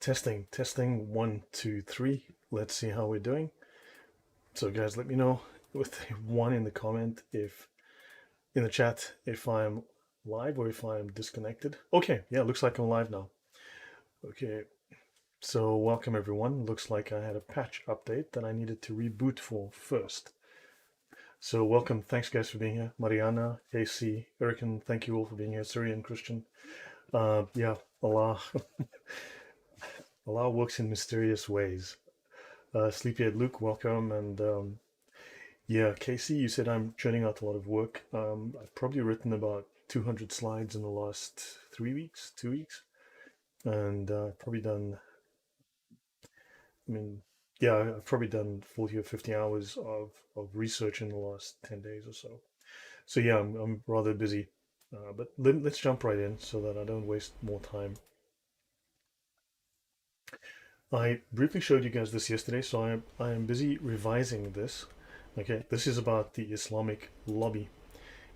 Testing, 1, 2, 3. Let's see how we're doing. So guys, let me know with a 1 in the comment if in the chat if I'm live or if I'm disconnected. Okay, yeah, looks like I'm live now. Okay, so welcome everyone. Looks like I had a patch update that I needed to reboot for first. So welcome, thanks guys for being here. Mariana, AC, Erican, thank you all for being here. Syrian, Christian. Yeah, Allah. Allah works in mysterious ways. Sleepyhead Luke, welcome. And yeah, Casey, you said I'm churning out a lot of work. I've probably written about 200 slides in the last 3 weeks, 2 weeks. And I've probably done, I mean, yeah, I've probably done 40 or 50 hours of research in the last 10 days or so. So yeah, I'm rather busy. But let's jump right in so that I don't waste more time. I briefly showed you guys this yesterday, so I am busy revising this. Okay, this is about the Islamic lobby,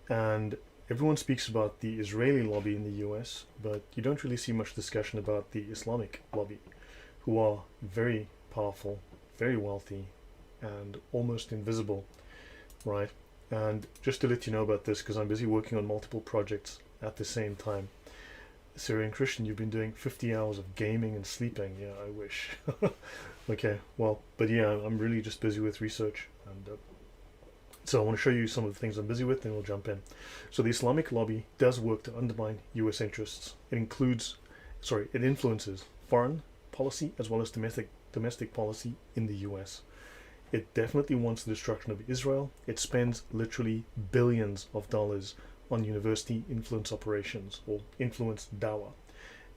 and everyone speaks about the Israeli lobby in the US, but you don't really see much discussion about the Islamic lobby, who are very powerful, very wealthy, and almost invisible, right? And just to let you know about this, because I'm busy working on multiple projects at the same time. Syrian Christian, you've been doing 50 hours of gaming and sleeping. Yeah, I wish. Okay, well, but yeah, I'm really just busy with research. And so I want to show you some of the things I'm busy with, then we'll jump in. So the Islamic lobby does work to undermine US interests. It influences foreign policy as well as domestic policy in the US. It definitely wants the destruction of Israel. It spends literally billions of dollars on university influence operations, or influence dawah.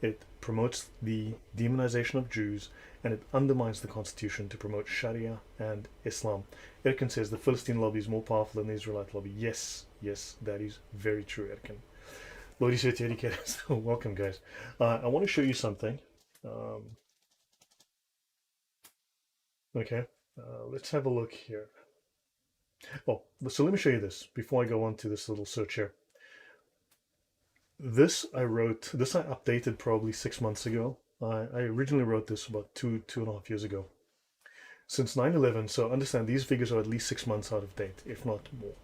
It promotes the demonization of Jews, and it undermines the constitution to promote Sharia and Islam. Erkin says the Philistine lobby is more powerful than the Israelite lobby. Yes, that is very true, Erkin. Lodi Educators, welcome guys. I want to show you something. Okay, let's have a look here. Oh, so let me show you this before I go on to this little search here. This I updated probably 6 months ago. I originally wrote this about two and a half years ago. Since 9/11, so understand these figures are at least 6 months out of date, if not more.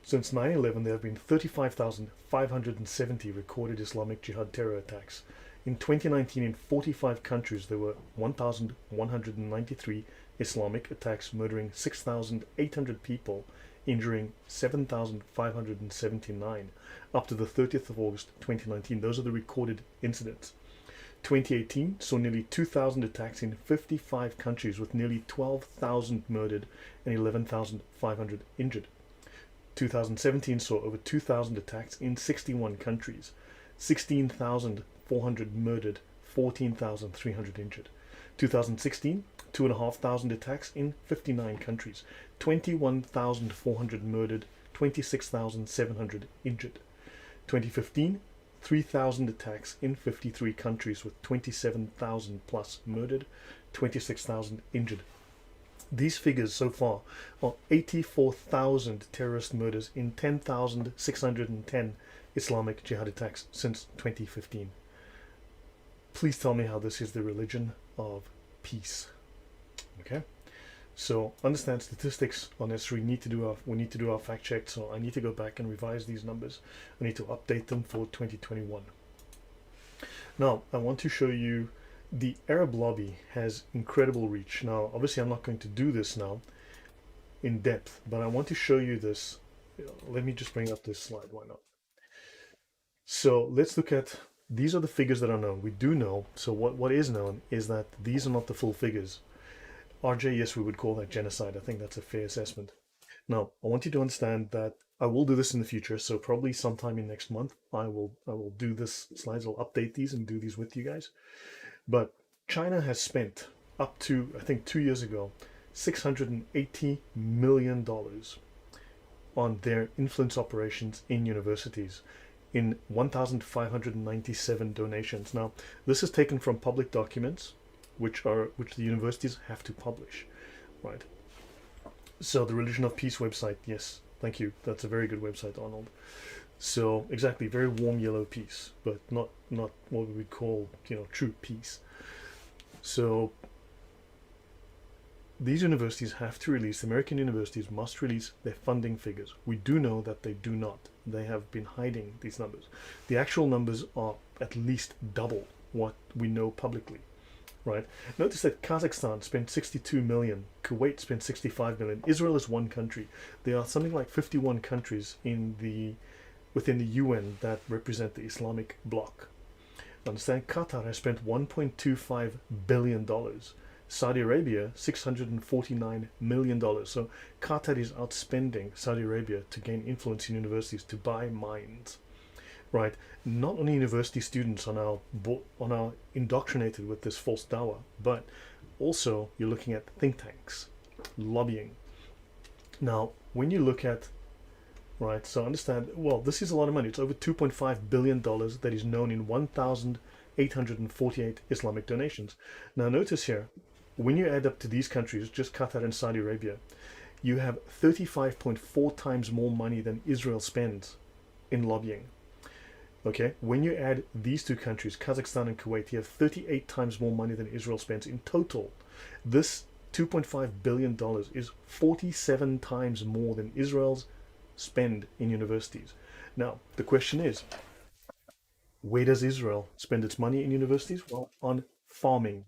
Since 9/11, there have been 35,570 recorded Islamic Jihad terror attacks. In 2019, in 45 countries, there were 1,193 Islamic attacks, murdering 6,800 people, injuring 7,579. Up to the 30th of August 2019, those are the recorded incidents. 2018 saw nearly 2,000 attacks in 55 countries, with nearly 12,000 murdered and 11,500 injured. 2017 saw over 2,000 attacks in 61 countries, 16,400 murdered, 14,300 injured. 2016, 2,500 attacks in 59 countries, 21,400 murdered, 26,700 injured. 2015, 3,000 attacks in 53 countries with 27,000 plus murdered, 26,000 injured. These figures so far are 84,000 terrorist murders in 10,610 Islamic Jihad attacks since 2015. Please tell me how this is the religion of peace. Okay, so understand statistics are necessary. We need to do our fact check. So I need to go back and revise these numbers. I need to update them for 2021. Now I want to show you the Arab lobby has incredible reach. Now obviously I'm not going to do this now in depth, but I want to show you this. Let me just bring up this slide. Why not? So let's look at, these are the figures that are known. We do know, so what is known is that these are not the full figures. RJ, yes, we would call that genocide. I think that's a fair assessment. Now, I want you to understand that I will do this in the future, so probably sometime in next month, I will do this slides. I'll update these and do these with you guys. But China has spent up to, I think 2 years ago, $680 million on their influence operations in universities, in 1,597 donations. Now, this is taken from public documents, which the universities have to publish, right? So the Religion of Peace website, yes, thank you. That's a very good website, Arnold. So exactly, very warm yellow peace, but not what we would call, true peace. So these universities have to release, American universities must release their funding figures. We do know that they do not. They have been hiding these numbers. The actual numbers are at least double what we know publicly, right? Notice that Kazakhstan spent 62 million, Kuwait spent 65 million, Israel is one country. There are something like 51 countries within the UN that represent the Islamic bloc. Understand, Qatar has spent $1.25 billion. Saudi Arabia, $649 million. So Qatar is outspending Saudi Arabia to gain influence in universities, to buy minds, right? Not only university students are now indoctrinated with this false dawah, but also you're looking at think tanks, lobbying. Now, when you look at, right, so understand, well, this is a lot of money. It's over $2.5 billion that is known in 1,848 Islamic donations. Now, notice here, when you add up to these countries, just Qatar and Saudi Arabia, you have 35.4 times more money than Israel spends in lobbying. Okay, when you add these two countries, Kazakhstan and Kuwait, you have 38 times more money than Israel spends in total. This $2.5 billion is 47 times more than Israel's spend in universities. Now, the question is, where does Israel spend its money in universities? Well, on farming,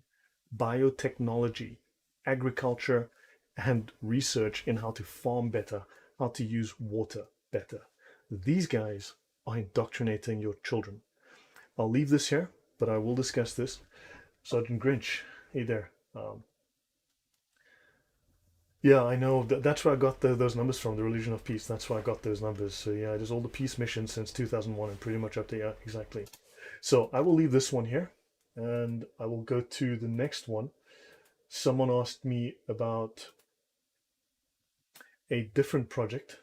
biotechnology, agriculture, and research in how to farm better, how to use water better. These guys are indoctrinating your children. I'll leave this here, but I will discuss this. Sergeant Grinch, hey there. Yeah, I know. That's where I got those numbers from, the Religion of Peace. That's where I got those numbers. So yeah, it is all the peace missions since 2001 and pretty much up to, yeah, exactly. So I will leave this one here and I will go to the next one. Someone asked me about a different project.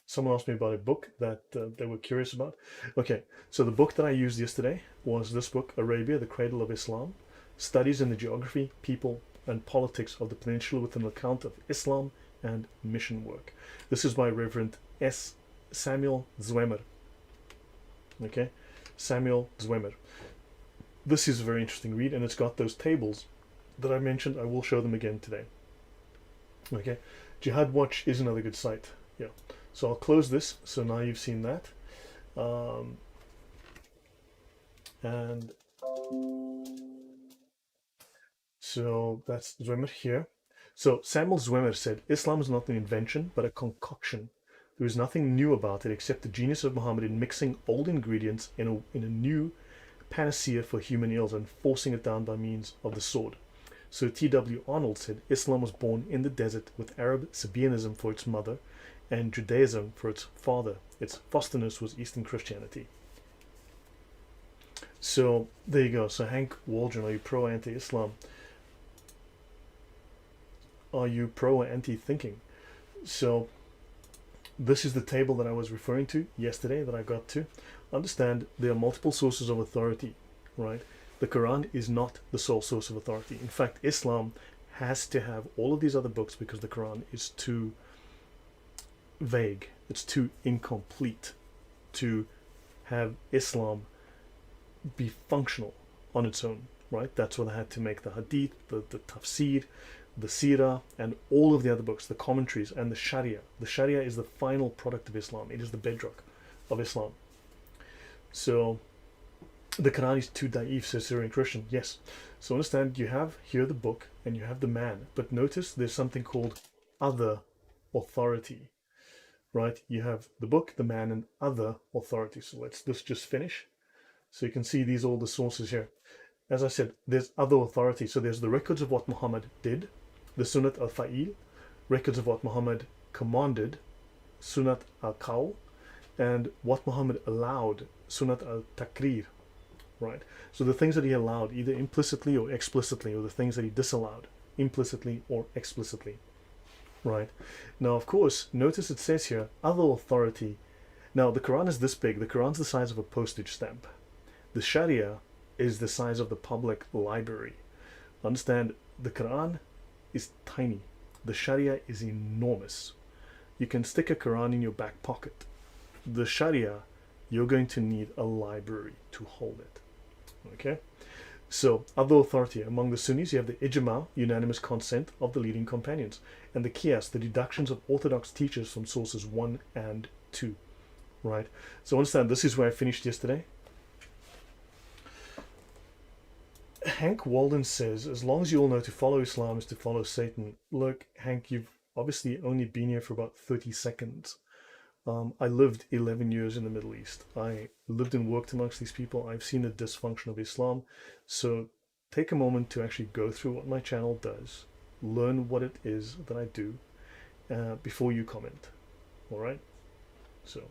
Someone asked me about a book that they were curious about. Okay, so the book that I used yesterday was this book, Arabia, the Cradle of Islam, Studies in the Geography, People, and Politics of the Peninsula with an Account of Islam and Mission Work. This is by Reverend S. Samuel Zwemer. Okay, Samuel Zwemer. This is a very interesting read, and it's got those tables that I mentioned. I will show them again today. Okay, Jihad Watch is another good site. Yeah, so I'll close this. So now you've seen that, and so that's Zwemer here. So Samuel Zwemer said, Islam is not an invention, but a concoction. There is nothing new about it except the genius of Muhammad in mixing old ingredients in a new panacea for human ills and forcing it down by means of the sword. So T.W. Arnold said, Islam was born in the desert with Arab Sabianism for its mother and Judaism for its father. Its fosterness was Eastern Christianity. So there you go. So Hank Waldron, are you pro or anti-Islam? Are you pro or anti-thinking? So this is the table that I was referring to yesterday that I got to. Understand there are multiple sources of authority, right? The Quran is not the sole source of authority. In fact, Islam has to have all of these other books because the Quran is too vague. It's too incomplete to have Islam be functional on its own, right? That's why they had to make the Hadith, the Tafsir, the Sirah, and all of the other books, the commentaries, and the Sharia. The Sharia is the final product of Islam. It is the bedrock of Islam. So the Quran is too daif, says Syrian Christian. Yes. So understand, you have here the book and you have the man, but notice there's something called other authority, right? You have the book, the man, and other authority. So let's just finish. So you can see these are all the sources here. As I said, there's other authority. So there's the records of what Muhammad did, the Sunnat al-Fa'il, records of what Muhammad commanded, Sunnat al-Qawl, and what Muhammad allowed, Sunnat al-Takrir, right? So the things that he allowed, either implicitly or explicitly, or the things that he disallowed, implicitly or explicitly, right? Now, of course, notice it says here, other authority. Now, the Quran is this big. The Quran's the size of a postage stamp. The Sharia is the size of the public library. Understand, the Quran is tiny. The Sharia is enormous. You can stick a Quran in your back pocket. The Sharia, you're going to need a library to hold it. Okay? So, other authority. Among the Sunnis, you have the ijma, unanimous consent of the leading companions, and the qiyas, the deductions of orthodox teachers from sources 1 and 2. Right? So understand, this is where I finished yesterday. Hank Walden says, as long as you all know to follow Islam is to follow Satan. Look, Hank, you've obviously only been here for about 30 seconds. I lived 11 years in the Middle East. I lived and worked amongst these people. I've seen the dysfunction of Islam. So take a moment to actually go through what my channel does, learn what it is that I do before you comment. All right? So,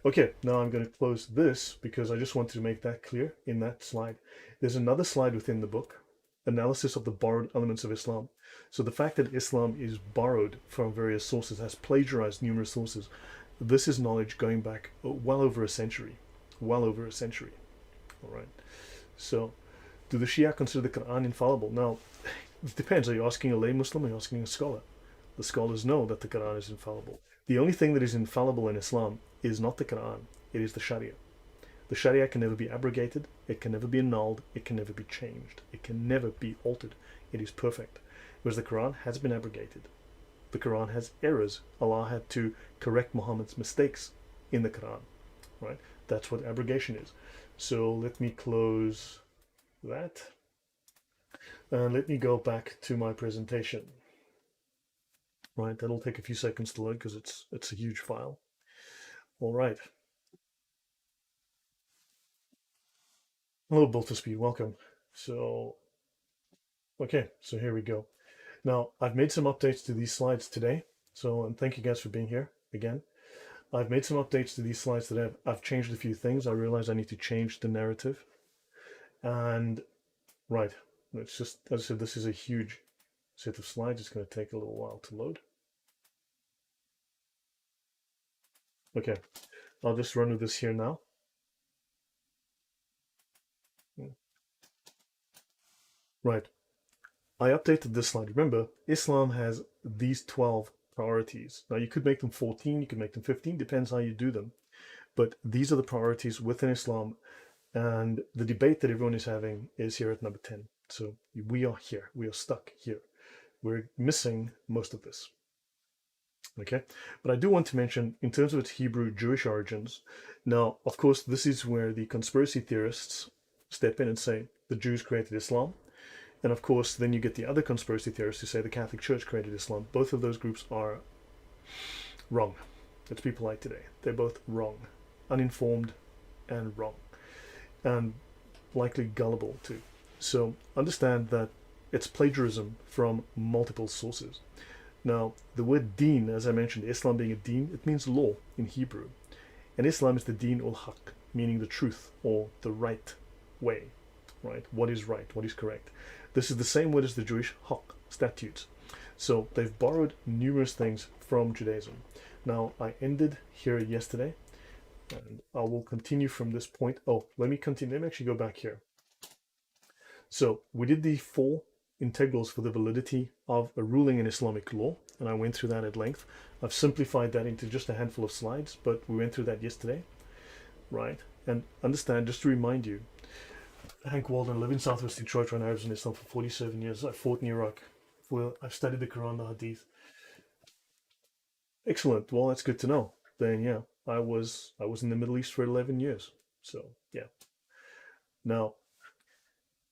okay, now I'm going to close this because I just wanted to make that clear in that slide. There's another slide within the book, analysis of the borrowed elements of Islam. So the fact that Islam is borrowed from various sources, has plagiarized numerous sources, this is knowledge going back well over a century. Well over a century. All right. So, do the Shia consider the Quran infallible? Now, it depends. Are you asking a lay Muslim or are you asking a scholar? The scholars know that the Quran is infallible. The only thing that is infallible in Islam is not the Quran, it is the Sharia. The Sharia can never be abrogated, it can never be annulled, it can never be changed, it can never be altered. It is perfect. Whereas the Quran has been abrogated. The Quran has errors. Allah had to correct Muhammad's mistakes in the Quran, right? That's what abrogation is. So let me close that. And let me go back to my presentation. Right, that'll take a few seconds to load because it's a huge file. All right. Hello, Built to Speed, welcome. So, okay, so here we go. Now, I've made some updates to these slides today. So, and thank you guys for being here again. I've made some updates to these slides today. I've changed a few things. I realize I need to change the narrative. And, right, it's just, as I said, this is a huge set of slides. It's going to take a little while to load. Okay, I'll just run with this here now. Right. I updated this slide. Remember, Islam has these 12 priorities. Now, you could make them 14, you could make them 15, depends how you do them. But these are the priorities within Islam. And the debate that everyone is having is here at number 10. So we are here. We are stuck here. We're missing most of this. Okay. But I do want to mention, in terms of its Hebrew Jewish origins, now, of course, this is where the conspiracy theorists step in and say the Jews created Islam. And of course, then you get the other conspiracy theorists who say the Catholic Church created Islam. Both of those groups are wrong. It's people like today. They're both wrong, uninformed and wrong, and likely gullible too. So understand that it's plagiarism from multiple sources. Now, the word deen, as I mentioned, Islam being a deen, it means law in Hebrew. And Islam is the deen ul-haq, meaning the truth or the right way, right? What is right, what is correct. This is the same word as the Jewish haq, statutes. So they've borrowed numerous things from Judaism. Now, I ended here yesterday, and I will continue from this point. Oh, let me continue. Let me actually go back here. So we did the 4 integrals for the validity of a ruling in Islamic law, and I went through that at length. I've simplified that into just a handful of slides, but we went through that yesterday, right? And understand, just to remind you, Hank Walden, I live in Southwest Detroit, ran Arabs in Islam for 47 years. I fought in Iraq. Well, I've studied the Quran, the Hadith. Excellent. Well, that's good to know. Then, yeah, I was in the Middle East for 11 years. So, yeah. Now,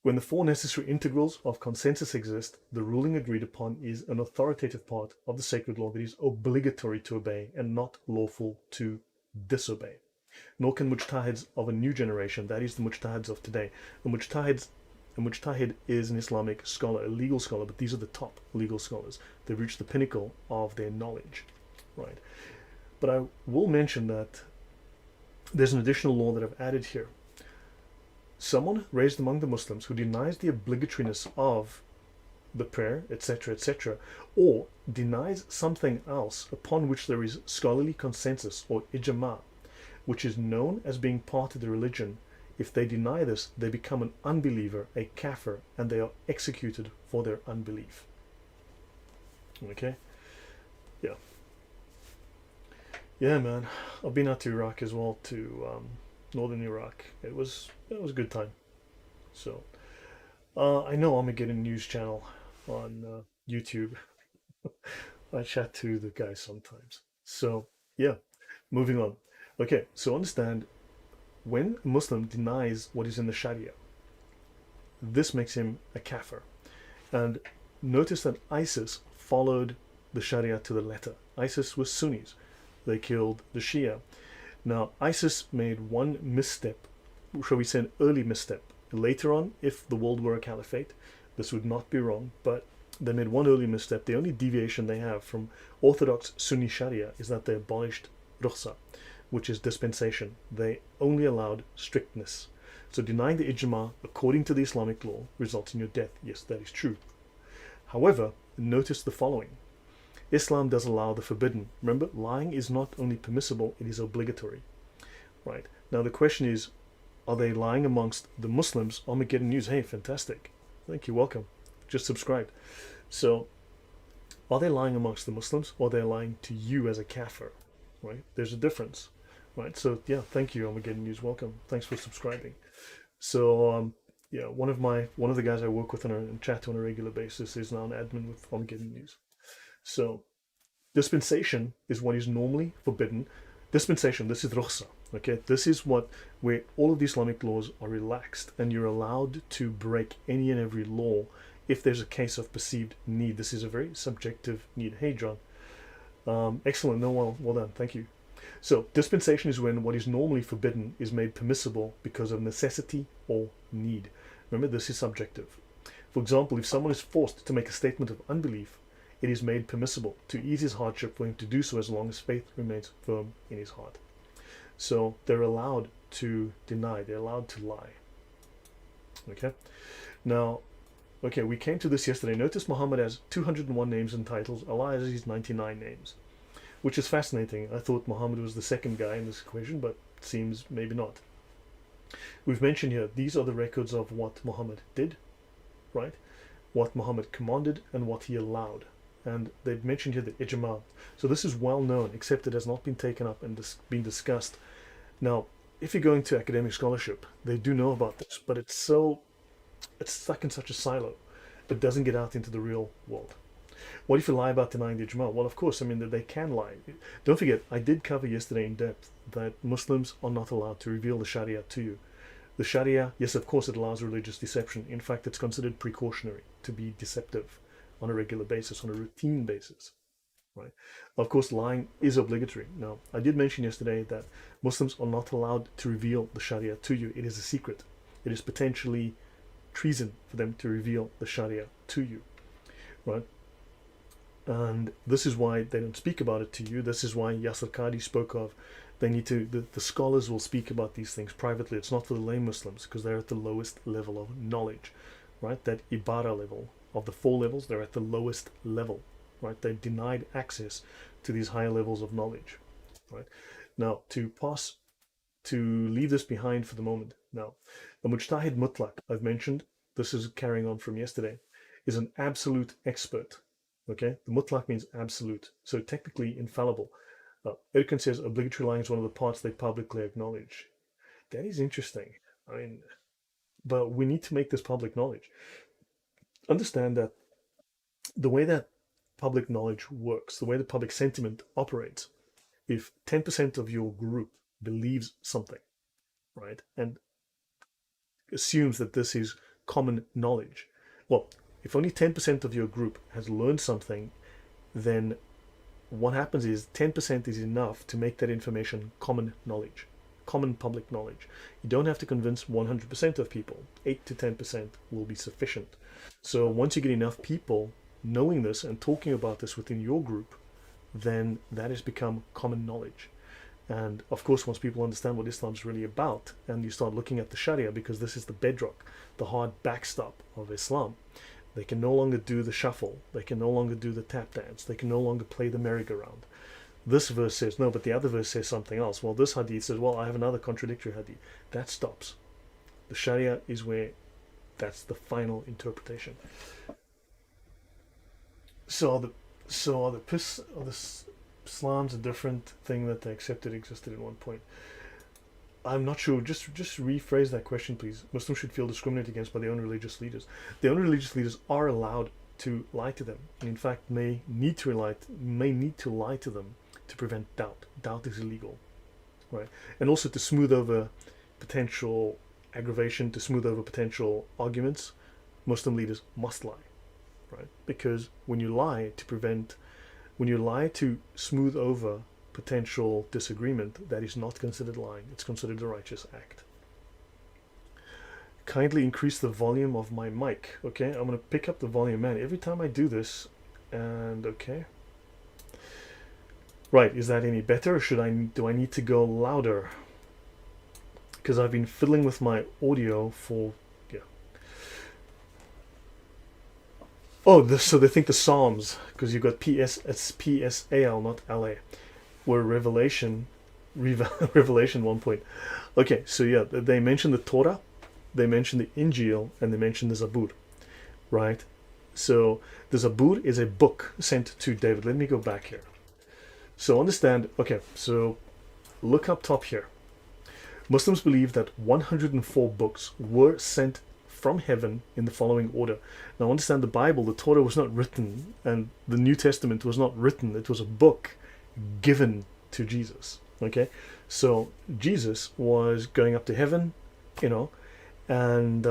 when the 4 necessary integrals of consensus exist, the ruling agreed upon is an authoritative part of the sacred law that is obligatory to obey and not lawful to disobey. Nor can mujtahids of a new generation, that is the mujtahids of today. A mujtahid is an Islamic scholar, a legal scholar, but these are the top legal scholars. They've reached the pinnacle of their knowledge, right? But I will mention that there's an additional law that I've added here. Someone raised among the Muslims who denies the obligatoriness of the prayer, etc., or denies something else upon which there is scholarly consensus or ijma, which is known as being part of the religion. If they deny this, they become an unbeliever, a Kaffir, and they are executed for their unbelief. Okay? Yeah. Yeah, man. I've been out to Iraq as well, to northern Iraq. It was a good time. So, I know Armageddon News Channel on YouTube. I chat to the guys sometimes. So, yeah, moving on. Okay, so understand when a Muslim denies what is in the Sharia, this makes him a kafir. And notice that ISIS followed the Sharia to the letter. ISIS was Sunnis. They killed the Shia. Now, ISIS made one misstep, shall we say an early misstep. Later on, if the world were a caliphate, this would not be wrong, but they made one early misstep. The only deviation they have from orthodox Sunni Sharia is that they abolished rukhsa, which is dispensation. They only allowed strictness. So denying the ijma according to the Islamic law results in your death. Yes, that is true. However, notice the following. Islam does allow the forbidden. Remember, lying is not only permissible, it is obligatory. Right? Now the question is, are they lying amongst the Muslims? Armageddon News, hey, fantastic. Thank you, welcome. Just subscribed. So, are they lying amongst the Muslims or are they lying to you as a kafir? Right? There's a difference. Right? So, yeah, thank you, Armageddon News, welcome. Thanks for subscribing. So, yeah, one of the guys I work with and chat to on a regular basis is now an admin with Armageddon News. So, dispensation is what is normally forbidden. Dispensation, this is rukhsa. Okay, this is where all of the Islamic laws are relaxed, and you're allowed to break any and every law if there's a case of perceived need. This is a very subjective need. Hey, John. Excellent. No, well done. Thank you. So, dispensation is when what is normally forbidden is made permissible because of necessity or need. Remember, this is subjective. For example, if someone is forced to make a statement of unbelief, it is made permissible to ease his hardship for him to do so as long as faith remains firm in his heart. So they're allowed to deny, they're allowed to lie. Okay? Now, okay, we came to this yesterday. Notice Muhammad has 201 names and titles, Allah has his 99 names, which is fascinating. I thought Muhammad was the second guy in this equation, but it seems maybe not. We've mentioned here, these are the records of what Muhammad did, right? What Muhammad commanded and what he allowed. And they've mentioned here the ijma. So this is well known, except it has not been taken up and been discussed. Now, if you go into academic scholarship, they do know about this, but it's stuck in such a silo. It doesn't get out into the real world. What if you lie about denying the ijma? Well, of course, I mean, they can lie. Don't forget, I did cover yesterday in depth that Muslims are not allowed to reveal the Sharia to you. The Sharia, yes, of course, it allows religious deception. In fact, it's considered precautionary to be deceptive on a regular basis, on a routine basis, right? Of course, lying is obligatory. Now, I did mention yesterday that Muslims are not allowed to reveal the Sharia to you. It is a secret. It is potentially treason for them to reveal the Sharia to you, right? And this is why they don't speak about it to you. This is why Yasser Qadi spoke of they need to, the scholars will speak about these things privately. It's not for the lay Muslims because they're at the lowest level of knowledge, right? That Ibara level of the 4 levels, they're at the lowest level, right? They're denied access to these higher levels of knowledge, right? Now, to leave this behind for the moment. Now, the Mujtahid Mutlaq, I've mentioned, this is carrying on from yesterday, is an absolute expert, okay? The Mutlaq means absolute, so technically infallible. Erkan says obligatory lying is one of the parts they publicly acknowledge. That is interesting. I mean, but we need to make this public knowledge. Understand that the way that public knowledge works, the way the public sentiment operates, if 10% of your group believes something, right, and assumes that this is common knowledge, well, if only 10% of your group has learned something, then what happens is 10% is enough to make that information common knowledge, common public knowledge. You don't have to convince 100% of people. 8 to 10% will be sufficient. So once you get enough people knowing this and talking about this within your group, then that has become common knowledge. And of course, once people understand what Islam is really about, and you start looking at the Sharia, because this is the bedrock, the hard backstop of Islam, they can no longer do the shuffle, they can no longer do the tap dance, they can no longer play the merry-go-round. This verse says no, but the other verse says something else. Well, this hadith says, well, I have another contradictory hadith. That stops. The Sharia is where that's the final interpretation. So are the Islam's a different thing that they accepted existed at one point. I'm not sure. Just rephrase that question, please. Muslims should feel discriminated against by their own religious leaders. Their own religious leaders are allowed to lie to them. In fact, may need to lie to them to prevent doubt. Doubt is illegal, right? And also to smooth over potential aggravation, to smooth over potential arguments. Muslim leaders must lie, right? Because when you lie to smooth over potential disagreement, that is not considered lying. It's considered a righteous act. Kindly increase the volume of my mic. Okay, I'm going to pick up the volume, man. Every time I do this, and okay. Right, is that any better, or do I need to go louder? Because I've been fiddling with my audio for, yeah. Oh, so they think the Psalms, because you've got it's PSAL, not LA, were Revelation 1 point. Okay, so yeah, they mention the Torah, they mention the Injil, and they mention the Zabur, right? So the Zabur is a book sent to David. Let me go back here. So understand, okay, so look up top here. Muslims believe that 104 books were sent from heaven in the following order. Now understand, the Bible, the Torah, was not written, and the New Testament was not written. It was a book given to Jesus. Okay, so Jesus was going up to heaven, and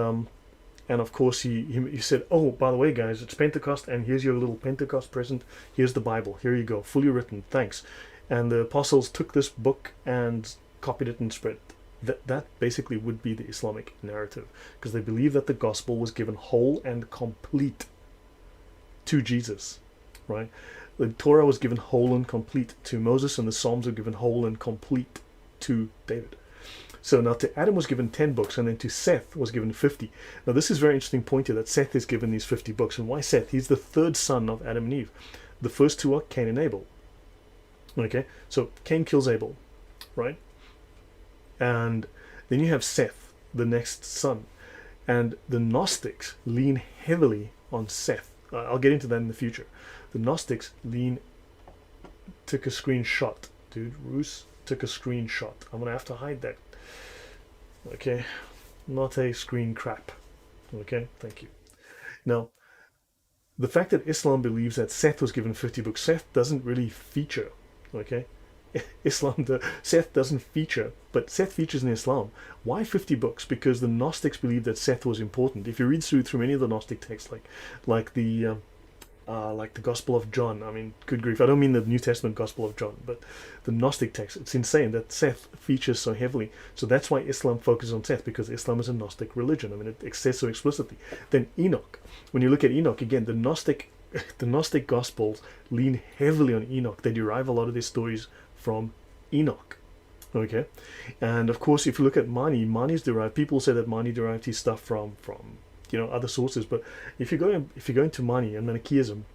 of course he said, oh, by the way, guys, it's Pentecost, and here's your little Pentecost present. Here's the Bible. Here you go, fully written. Thanks. And the apostles took this book and copied it and spread it. That basically would be the Islamic narrative, because they believe that the gospel was given whole and complete to Jesus, right? The Torah was given whole and complete to Moses, and the Psalms were given whole and complete to David. So now to Adam was given 10 books, and then to Seth was given 50. Now this is a very interesting point here, that Seth is given these 50 books. And why Seth? He's the third son of Adam and Eve. The first two are Cain and Abel. Okay, so Cain kills Abel, right? And then you have Seth, the next son. And the Gnostics lean heavily on Seth. I'll get into that in the future. The Gnostics took a screenshot. Dude, Roos took a screenshot. I'm going to have to hide that. Okay, not a screen crap. Okay, thank you. Now, the fact that Islam believes that Seth was given 50 books, Seth doesn't really feature. Okay, Seth doesn't feature, but Seth features in Islam. Why 50 books? Because the Gnostics believed that Seth was important. If you read through many of the Gnostic texts, like the Gospel of John, I mean, good grief, I don't mean the New Testament Gospel of John, but the Gnostic text, it's insane that Seth features so heavily. So that's why Islam focuses on Seth, because Islam is a Gnostic religion. I mean, it says so explicitly. Then Enoch, when you look at Enoch, again, the Gnostic Gospels lean heavily on Enoch. They derive a lot of their stories from Enoch. Okay, and of course, if you look at Mani's derived. People say that Mani derived his stuff from other sources, but if you go into Mani and Manichaeism,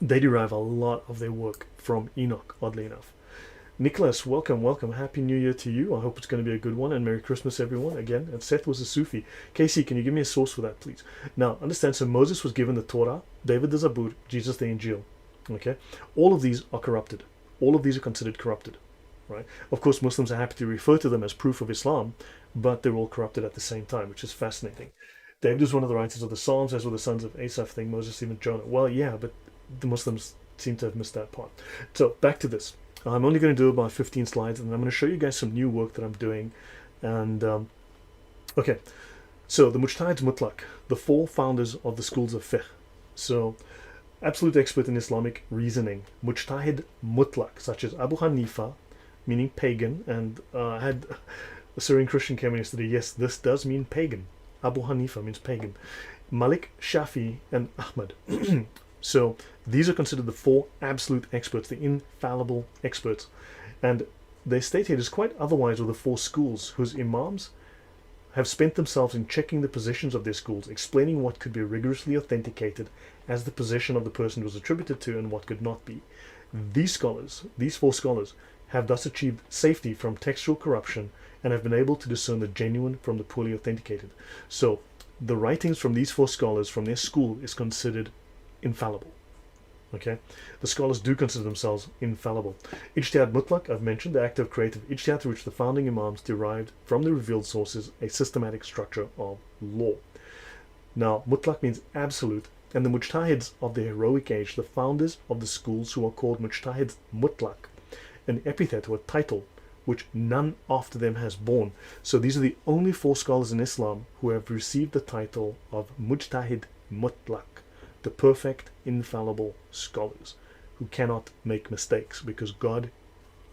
they derive a lot of their work from Enoch. Oddly enough, Nicholas, welcome, Happy New Year to you. I hope it's going to be a good one, and Merry Christmas, everyone. Again, and Seth was a Sufi. Casey, can you give me a source for that, please? Now, understand. So Moses was given the Torah, David the Zabur, Jesus the Injil. Okay, all of these are corrupted. All of these are considered corrupted, right? Of course, Muslims are happy to refer to them as proof of Islam, but they're all corrupted at the same time, which is fascinating. David was one of the writers of the Psalms, as were the sons of Asaph, thing, Moses, even Jonah. Well, yeah, but the Muslims seem to have missed that part. So back to this. I'm only going to do about 15 slides, and I'm going to show you guys some new work that I'm doing. And okay, so the Mujtahid Mutlaq, the four founders of the schools of fiqh. So absolute expert in Islamic reasoning, Mujtahid Mutlaq, such as Abu Hanifa, meaning pagan, and I had a Syrian Christian came in yesterday. Yes, this does mean pagan. Abu Hanifa means pagan. Malik, Shafi, and Ahmad. So these are considered the four absolute experts, the infallible experts. And their state here is quite otherwise with the four schools, whose imams have spent themselves in checking the positions of their schools, explaining what could be rigorously authenticated as the position of the person was attributed to and what could not be. These four scholars, have thus achieved safety from textual corruption and have been able to discern the genuine from the poorly authenticated. So the writings from these four scholars from their school is considered infallible. Okay, the scholars do consider themselves infallible. Ijtihad mutlaq, I've mentioned, the act of creative ijtihad through which the founding imams derived from the revealed sources a systematic structure of law. Now, mutlaq means absolute, and the mujtahids of the heroic age, the founders of the schools who are called mujtahids mutlaq, an epithet or a title which none after them has borne. So these are the only four scholars in Islam who have received the title of mujtahid mutlaq, the perfect, infallible scholars who cannot make mistakes, because God,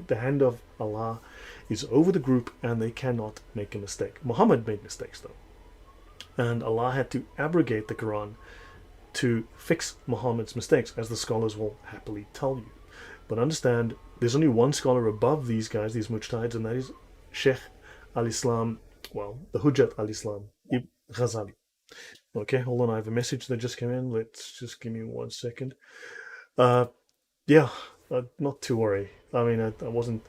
the hand of Allah, is over the group and they cannot make a mistake. Muhammad made mistakes though, and Allah had to abrogate the Quran to fix Muhammad's mistakes, as the scholars will happily tell you. But understand, there's only one scholar above these guys, these mujtahids, and that is Sheikh al-Islam, well, the Hujjat al-Islam, Ibn Ghazali. Okay, hold on, I have a message that just came in. Let's just give me 1 second. Yeah, not to worry. I mean, I wasn't.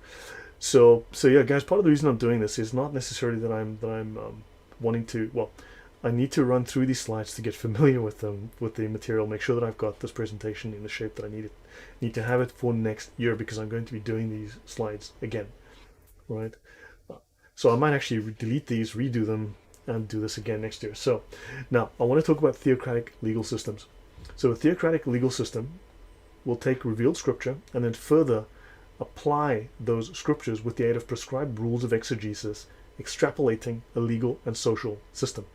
So yeah, guys. Part of the reason I'm doing this is not necessarily that I'm wanting to. Well, I need to run through these slides to get familiar with them, with the material. Make sure that I've got this presentation in the shape that I need to have it for next year, because I'm going to be doing these slides again, right? So I might actually delete these, redo them, and do this again next year. So now I want to talk about theocratic legal systems. So a theocratic legal system will take revealed scripture and then further apply those scriptures with the aid of prescribed rules of exegesis, extrapolating a legal and social system,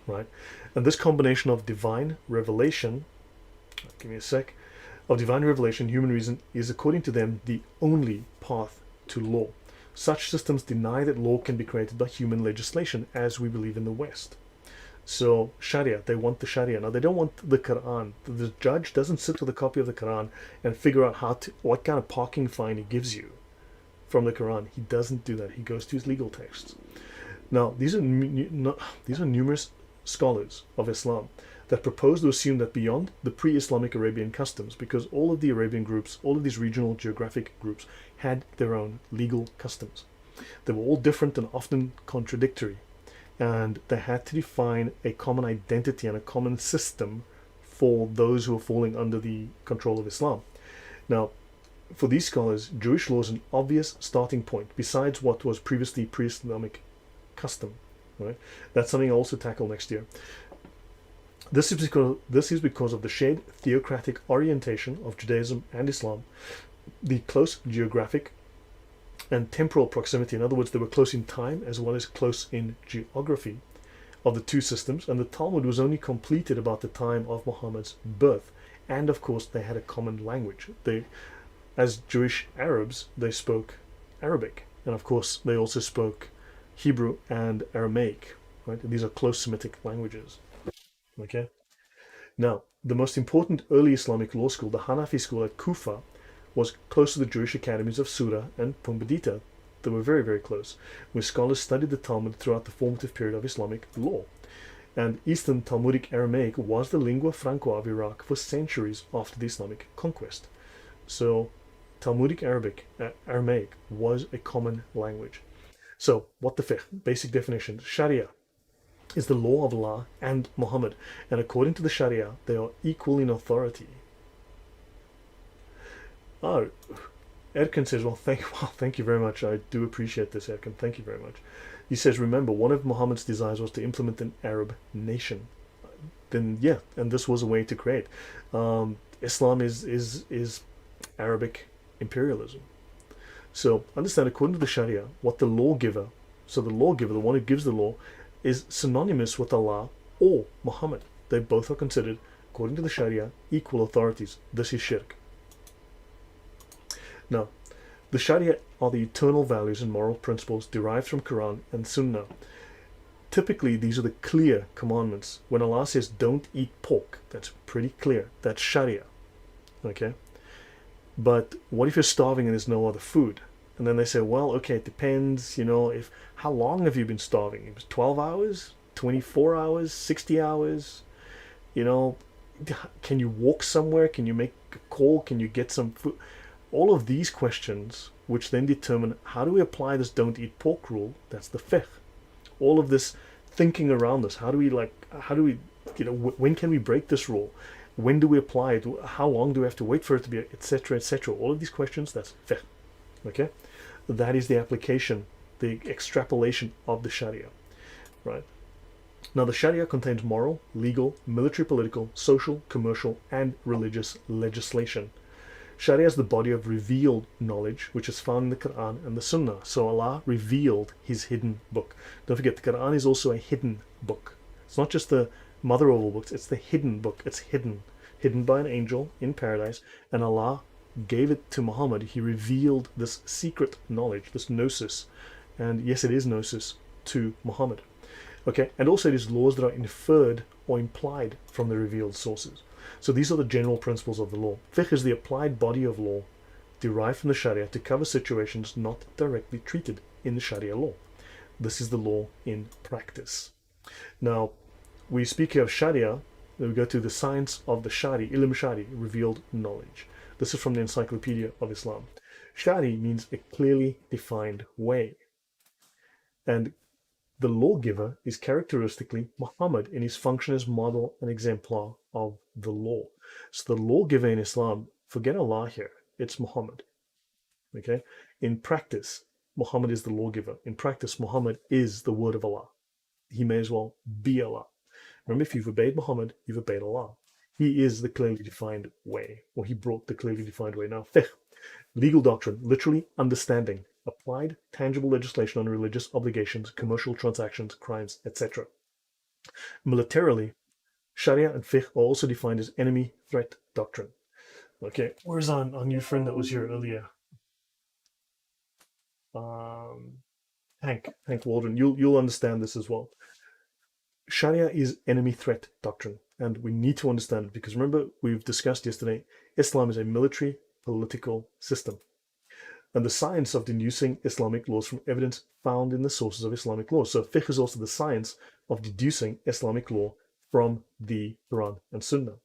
right? And this combination of divine revelation, give me a sec, of divine revelation, human reason, is according to them the only path to law. Such systems deny that law can be created by human legislation, as we believe in the West. So Sharia, they want the Sharia. Now they don't want the Quran. The judge doesn't sit with a copy of the Quran and figure out what kind of parking fine he gives you from the Quran. He doesn't do that. He goes to his legal texts. Now these are numerous scholars of Islam that propose to assume that beyond the pre-Islamic Arabian customs, because all of the Arabian groups, all of these regional geographic groups, had their own legal customs. They were all different and often contradictory, and they had to define a common identity and a common system for those who were falling under the control of Islam. Now, for these scholars, Jewish law is an obvious starting point, besides what was previously pre-Islamic custom. Right? That's something I'll also tackle next year. This is because of the shared theocratic orientation of Judaism and Islam, the close geographic and temporal proximity. In other words, they were close in time as well as close in geography of the two systems, and the Talmud was only completed about the time of Muhammad's birth. And of course, they had a common language. They, as Jewish Arabs, they spoke Arabic, and of course, they also spoke Hebrew and Aramaic. Right? These are close Semitic languages. Okay. Now, the most important early Islamic law school, the Hanafi school at Kufa, was close to the Jewish academies of Surah and Pumbedita. They were very, very close, where scholars studied the Talmud throughout the formative period of Islamic law. And Eastern Talmudic Aramaic was the lingua franca of Iraq for centuries after the Islamic conquest. So, Talmudic Aramaic was a common language. So, what the fiqh? Basic definition. Sharia is the law of Allah and Muhammad, and according to the Sharia, they are equal in authority. Oh, Erkan says, well, thank you very much. I do appreciate this, Erkan. Thank you very much. He says, remember, one of Muhammad's desires was to implement an Arab nation. Then, yeah, and this was a way to create. Islam is Arabic imperialism. So, understand, according to the Sharia, what the lawgiver, so the lawgiver, the one who gives the law, is synonymous with Allah or Muhammad. They both are considered, according to the Sharia, equal authorities. This is shirk. Now, the Sharia are the eternal values and moral principles derived from Quran and Sunnah. Typically, these are the clear commandments. When Allah says, don't eat pork, that's pretty clear. That's Sharia. Okay? But what if you're starving and there's no other food? And then they say, well, okay, it depends, if how long have you been starving? It was 12 hours, 24 hours, 60 hours? Can you walk somewhere? Can you make a call? Can you get some food? All of these questions, which then determine how do we apply this don't eat pork rule, that's the fiqh. All of this thinking around this, how do we, when can we break this rule? When do we apply it? How long do we have to wait for it to be, etc., etc.? All of these questions, that's fiqh. Okay? That is the application, the extrapolation of the Sharia, right? Now, the Sharia contains moral, legal, military, political, social, commercial, and religious legislation. Sharia is the body of revealed knowledge, which is found in the Quran and the Sunnah. So Allah revealed His hidden book. Don't forget, the Quran is also a hidden book. It's not just the mother of all books, it's the hidden book. It's hidden by an angel in paradise, and Allah gave it to Muhammad. He revealed this secret knowledge, this gnosis, and yes, it is gnosis, to Muhammad. Okay, and also it is laws that are inferred or implied from the revealed sources. So these are the general principles of the law. Fiqh is the applied body of law derived from the Sharia to cover situations not directly treated in the Sharia law. This is the law in practice. Now, we speak here of Sharia, then we go to the science of the Shari, ilm Shari, revealed knowledge. This is from the Encyclopedia of Islam. Shari means a clearly defined way. And the lawgiver is characteristically Muhammad in his function as model and exemplar of the law. So the lawgiver in Islam, forget Allah here, it's Muhammad. Okay? In practice, Muhammad is the lawgiver. In practice, Muhammad is the word of Allah. He may as well be Allah. Remember, if you've obeyed Muhammad, you've obeyed Allah. He is the clearly defined way, or he brought the clearly defined way. Now, fiqh, legal doctrine, literally understanding, applied tangible legislation on religious obligations, commercial transactions, crimes, etc. Militarily, Sharia and fiqh are also defined as enemy threat doctrine. Okay, where's our new friend that was here earlier? Hank Waldron. You'll understand this as well. Sharia is enemy threat doctrine, and we need to understand it because remember, we've discussed yesterday, Islam is a military political system. And the science of deducing Islamic laws from evidence found in the sources of Islamic law. So fiqh is also the science of deducing Islamic law from the Quran and Sunnah.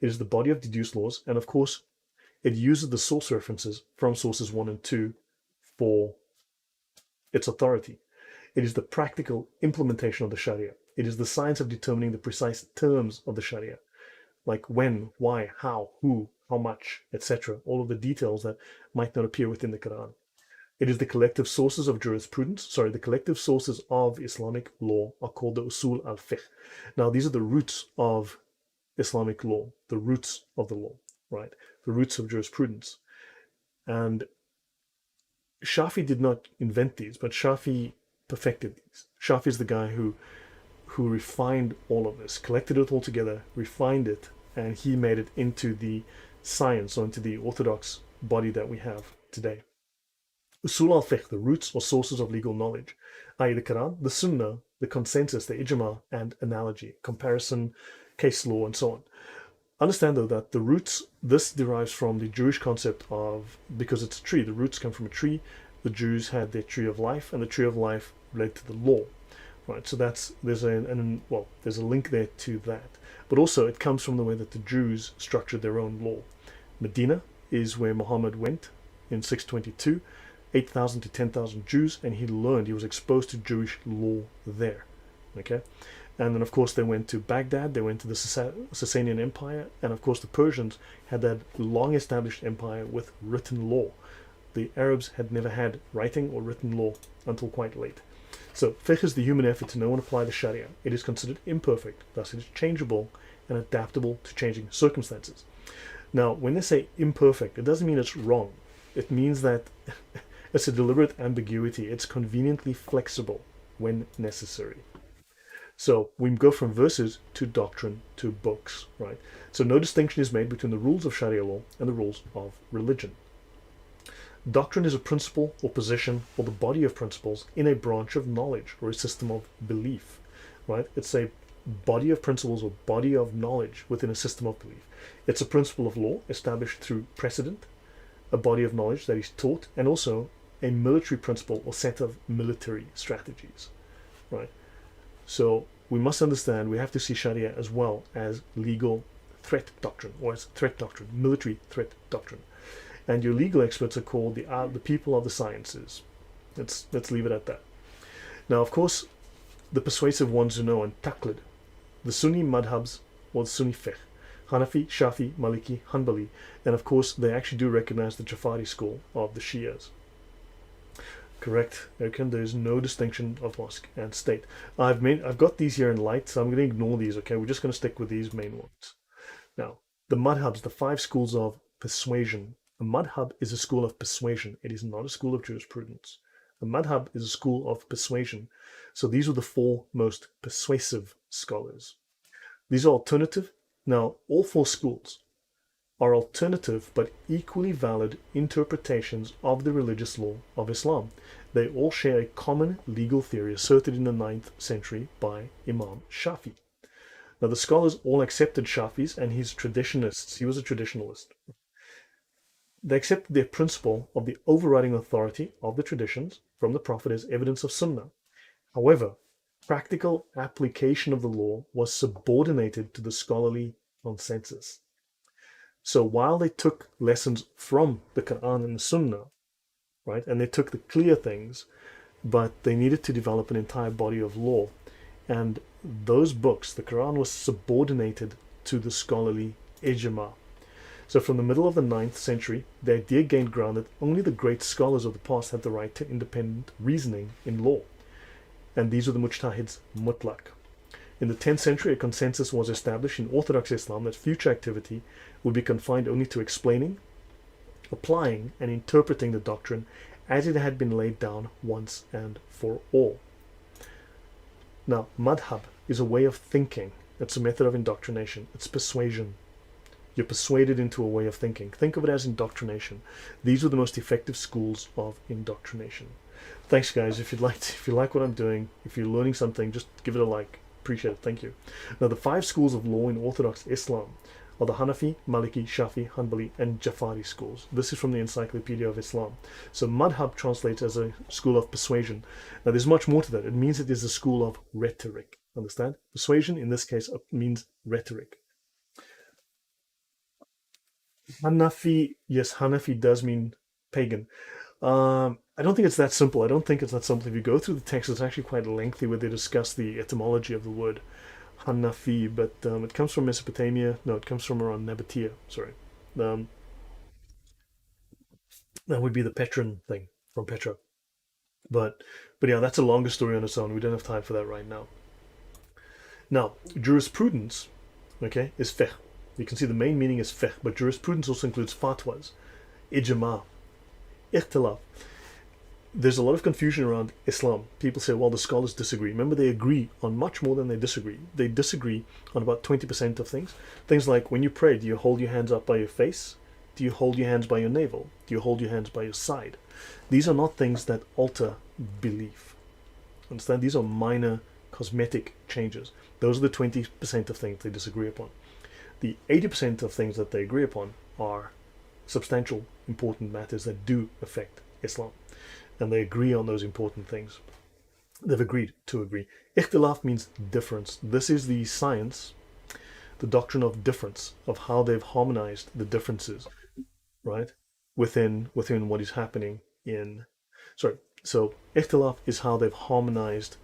It is the body of deduced laws, and of course, it uses the source references from sources 1 and 2 for its authority. It is the practical implementation of the Sharia. It is the science of determining the precise terms of the Sharia, like when, why, how, who, how much, etc. All of the details that might not appear within the Quran. It is the collective sources of jurisprudence. The collective sources of Islamic law are called the usul al-fiqh. Now, these are the roots of Islamic law, the roots of the law, right? The roots of jurisprudence. And Shafi did not invent these, but Shafi perfected these. Shafi is the guy who refined all of this, collected it all together, refined it, and he made it into the science, or into the orthodox body that we have today. Usul al-fiqh, the roots or sources of legal knowledge, i.e. the Quran, the Sunnah, the consensus, the ijma, and analogy, comparison, case law, and so on. Understand though that the roots, this derives from the Jewish concept of, because it's a tree, the roots come from a tree, the Jews had their tree of life, and the tree of life led to the law. Right, so there's a link there to that. But also it comes from the way that the Jews structured their own law. Medina is where Muhammad went in 622, 8,000 to 10,000 Jews, and he was exposed to Jewish law there. Okay? And then of course they went to Baghdad, they went to the Sasanian Empire, and of course the Persians had that long established empire with written law. The Arabs had never had writing or written law until quite late. So fiqh is the human effort to know and apply the Sharia. It is considered imperfect, thus it is changeable and adaptable to changing circumstances. Now, when they say imperfect, it doesn't mean it's wrong. It means that it's a deliberate ambiguity. It's conveniently flexible when necessary. So we go from verses to doctrine to books, right? So no distinction is made between the rules of Sharia law and the rules of religion. Doctrine is a principle or position or the body of principles in a branch of knowledge or a system of belief, right? It's a body of principles or body of knowledge within a system of belief. It's a principle of law established through precedent, a body of knowledge that is taught, and also a military principle or set of military strategies, right? So we must understand, we have to see Sharia as well as legal threat doctrine, or as threat doctrine, military threat doctrine. And your legal experts are called the people of the sciences. Let's leave it at that. Now, of course, the persuasive ones who know and taqlid, the Sunni madhabs or the Sunni fiqh. Hanafi, Shafi, Maliki, Hanbali, and of course they actually do recognize the Jafari school of the Shias. Correct. Okay, there's no distinction of mosque and state. I've got these here in light, so I'm going to ignore these. Okay, we're just going to stick with these main ones. Now, the madhabs, the 5 schools of persuasion. A madhab is a school of persuasion. It is not a school of jurisprudence. A madhab is a school of persuasion. So these are the 4 most persuasive scholars. These are alternative. Now, all 4 schools are alternative but equally valid interpretations of the religious law of Islam. They all share a common legal theory asserted in the 9th century by Imam Shafi. Now, the scholars all accepted Shafi's and his traditionalists. He was a traditionalist. They accepted their principle of the overriding authority of the traditions from the Prophet as evidence of Sunnah. However, practical application of the law was subordinated to the scholarly consensus. So while they took lessons from the Quran and the Sunnah, right, and they took the clear things, but they needed to develop an entire body of law. And those books, the Quran was subordinated to the scholarly ijma. So from the middle of the 9th century, the idea gained ground that only the great scholars of the past had the right to independent reasoning in law. And these were the mujtahids mutlaq. In the 10th century, a consensus was established in Orthodox Islam that future activity would be confined only to explaining, applying, and interpreting the doctrine as it had been laid down once and for all. Now, madhab is a way of thinking. It's a method of indoctrination. It's persuasion. You're persuaded into a way of thinking. Think of it as indoctrination. These are the most effective schools of indoctrination. Thanks, guys. If you like what I'm doing, if you're learning something, just give it a like. Appreciate it. Thank you. Now, the 5 schools of law in Orthodox Islam are the Hanafi, Maliki, Shafi, Hanbali, and Jafari schools. This is from the Encyclopedia of Islam. So madhab translates as a school of persuasion. Now, there's much more to that. It means it is a school of rhetoric. Understand? Persuasion, in this case, means rhetoric. Hanafi, yes, Hanafi does mean pagan. I don't think it's that simple. I don't think it's that simple. If you go through the text, it's actually quite lengthy where they discuss the etymology of the word Hanafi, but it comes from Mesopotamia. No, it comes from around Nabatea. Sorry. That would be the Petran thing from Petra. But yeah, that's a longer story on its own. We don't have time for that right now. Now, jurisprudence, okay, is fiqh. You can see the main meaning is fiqh, but jurisprudence also includes fatwas, ijma, ikhtilaf. There's a lot of confusion around Islam. People say, well, the scholars disagree. Remember, they agree on much more than they disagree. They disagree on about 20% of things. Things like when you pray, do you hold your hands up by your face? Do you hold your hands by your navel? Do you hold your hands by your side? These are not things that alter belief. Understand? These are minor cosmetic changes. Those are the 20% of things they disagree upon. The 80% of things that they agree upon are substantial, important matters that do affect Islam. And they agree on those important things. They've agreed to agree. Ikhtilaf means difference. This is the science, the doctrine of difference, of how they've harmonized the differences, right, within what is happening in... So ikhtilaf is how they've harmonized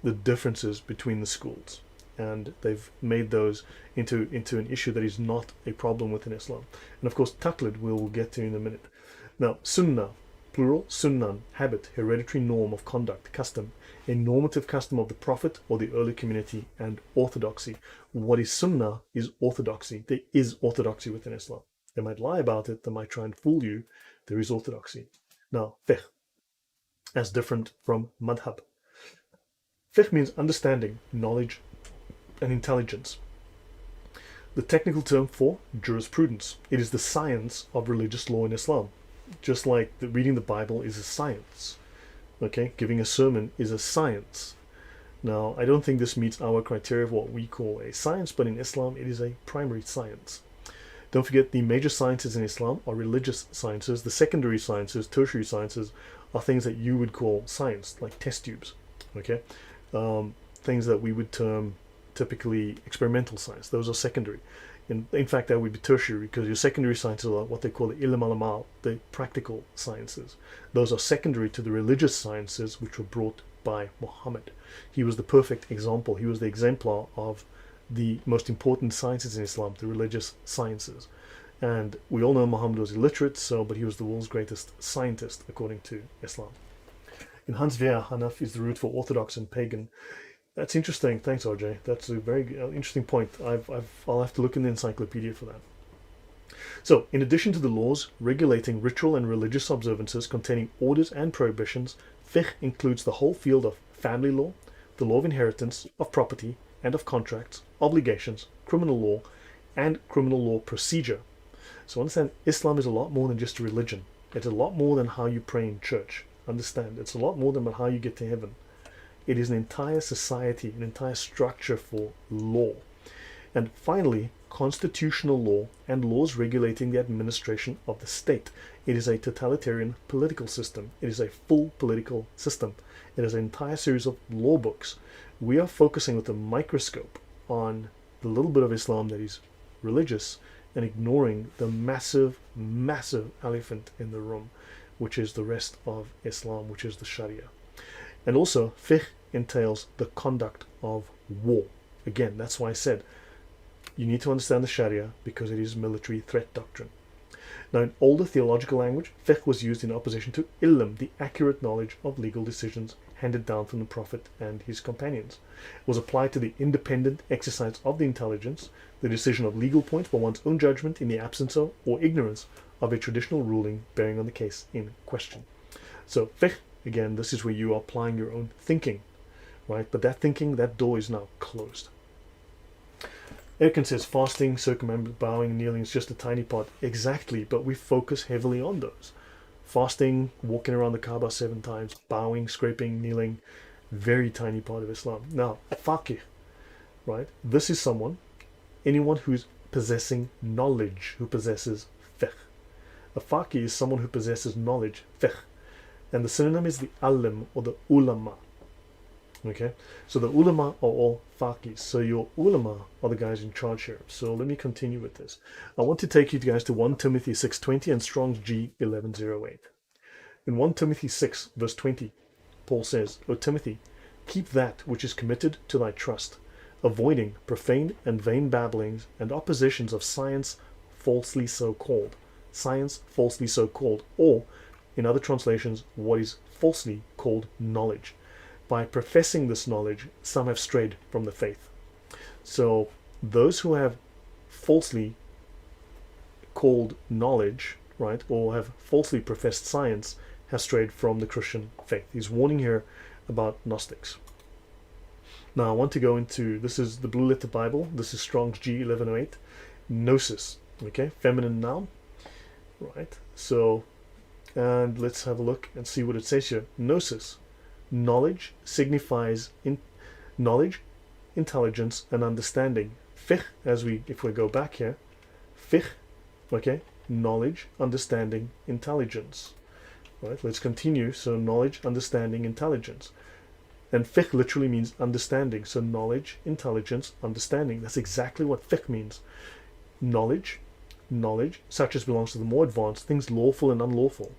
the differences between the schools. And they've made those into an issue that is not a problem within Islam. And of course, taqlid we'll get to in a minute. Now, sunnah, plural, sunnan, habit, hereditary norm of conduct, custom, a normative custom of the Prophet or the early community, and orthodoxy. What is sunnah is orthodoxy. There is orthodoxy within Islam. They might lie about it, they might try and fool you. There is orthodoxy. Now, fiqh, as different from madhab. Fiqh means understanding, knowledge, and intelligence. The technical term for jurisprudence. It is the science of religious law in Islam. Just like reading the Bible is a science. Okay, giving a sermon is a science. Now, I don't think this meets our criteria of what we call a science, but in Islam it is a primary science. Don't forget, the major sciences in Islam are religious sciences. The secondary sciences, tertiary sciences, are things that you would call science, like test tubes. Okay, things that we would term typically experimental science. Those are secondary. In fact, that would be tertiary, because your secondary sciences are what they call the ilm al-amal, the practical sciences. Those are secondary to the religious sciences which were brought by Muhammad. He was the perfect example. He was the exemplar of the most important sciences in Islam, the religious sciences. And we all know Muhammad was illiterate, but he was the world's greatest scientist, according to Islam. In Hans Wehr, Hanaf is the root for orthodox and pagan. That's interesting. Thanks, RJ. That's a very interesting point. I'll have to look in the encyclopedia for that. So, in addition to the laws regulating ritual and religious observances containing orders and prohibitions, fiqh includes the whole field of family law, the law of inheritance, of property, and of contracts, obligations, criminal law, and criminal law procedure. So understand, Islam is a lot more than just a religion. It's a lot more than how you pray in church. Understand, it's a lot more than how you get to heaven. It is an entire society, an entire structure for law. And finally, constitutional law and laws regulating the administration of the state. It is a totalitarian political system. It is a full political system. It is an entire series of law books. We are focusing with a microscope on the little bit of Islam that is religious and ignoring the massive, massive elephant in the room, which is the rest of Islam, which is the Sharia. And also, fiqh entails the conduct of war. Again, that's why I said you need to understand the Sharia because it is military threat doctrine. Now, in older theological language, fiqh was used in opposition to ilm, the accurate knowledge of legal decisions handed down from the Prophet and his companions. It was applied to the independent exercise of the intelligence, the decision of legal points by one's own judgment in the absence of or ignorance of a traditional ruling bearing on the case in question. So, fiqh, again, this is where you are applying your own thinking, right? But that thinking, that door is now closed. Erkin says fasting, circumambient, bowing, kneeling is just a tiny part. Exactly, but we focus heavily on those. Fasting, walking around the Kaaba 7 times, bowing, scraping, kneeling, very tiny part of Islam. Now, faqih, right? This is anyone who's possessing knowledge, who possesses fiqh. A faqih is someone who possesses knowledge, fiqh. And the synonym is the alim or the ulama. Okay, so the ulama are all faqihs. So your ulama are the guys in charge here. So let me continue with this. I want to take you guys to 1 Timothy 6:20 and Strong's G 1108. In 1 Timothy 6 verse 20, Paul says, O Timothy, keep that which is committed to thy trust, avoiding profane and vain babblings and oppositions of science falsely so called. Science falsely so called, or in other translations, what is falsely called knowledge. By professing this knowledge, some have strayed from the faith. So those who have falsely called knowledge, right, or have falsely professed science, have strayed from the Christian faith. He's warning here about Gnostics. Now I want to go into, this is the Blue Letter Bible, this is Strong's G 1108, gnosis, okay, feminine noun, right, so, and let's have a look and see what it says here. Gnosis. Knowledge signifies knowledge, intelligence, and understanding. Fiqh, if we go back here, fiqh, okay, knowledge, understanding, intelligence. Right, let's continue. So knowledge, understanding, intelligence. And fiqh literally means understanding. So knowledge, intelligence, understanding. That's exactly what fiqh means. Knowledge, such as belongs to the more advanced, things lawful and unlawful,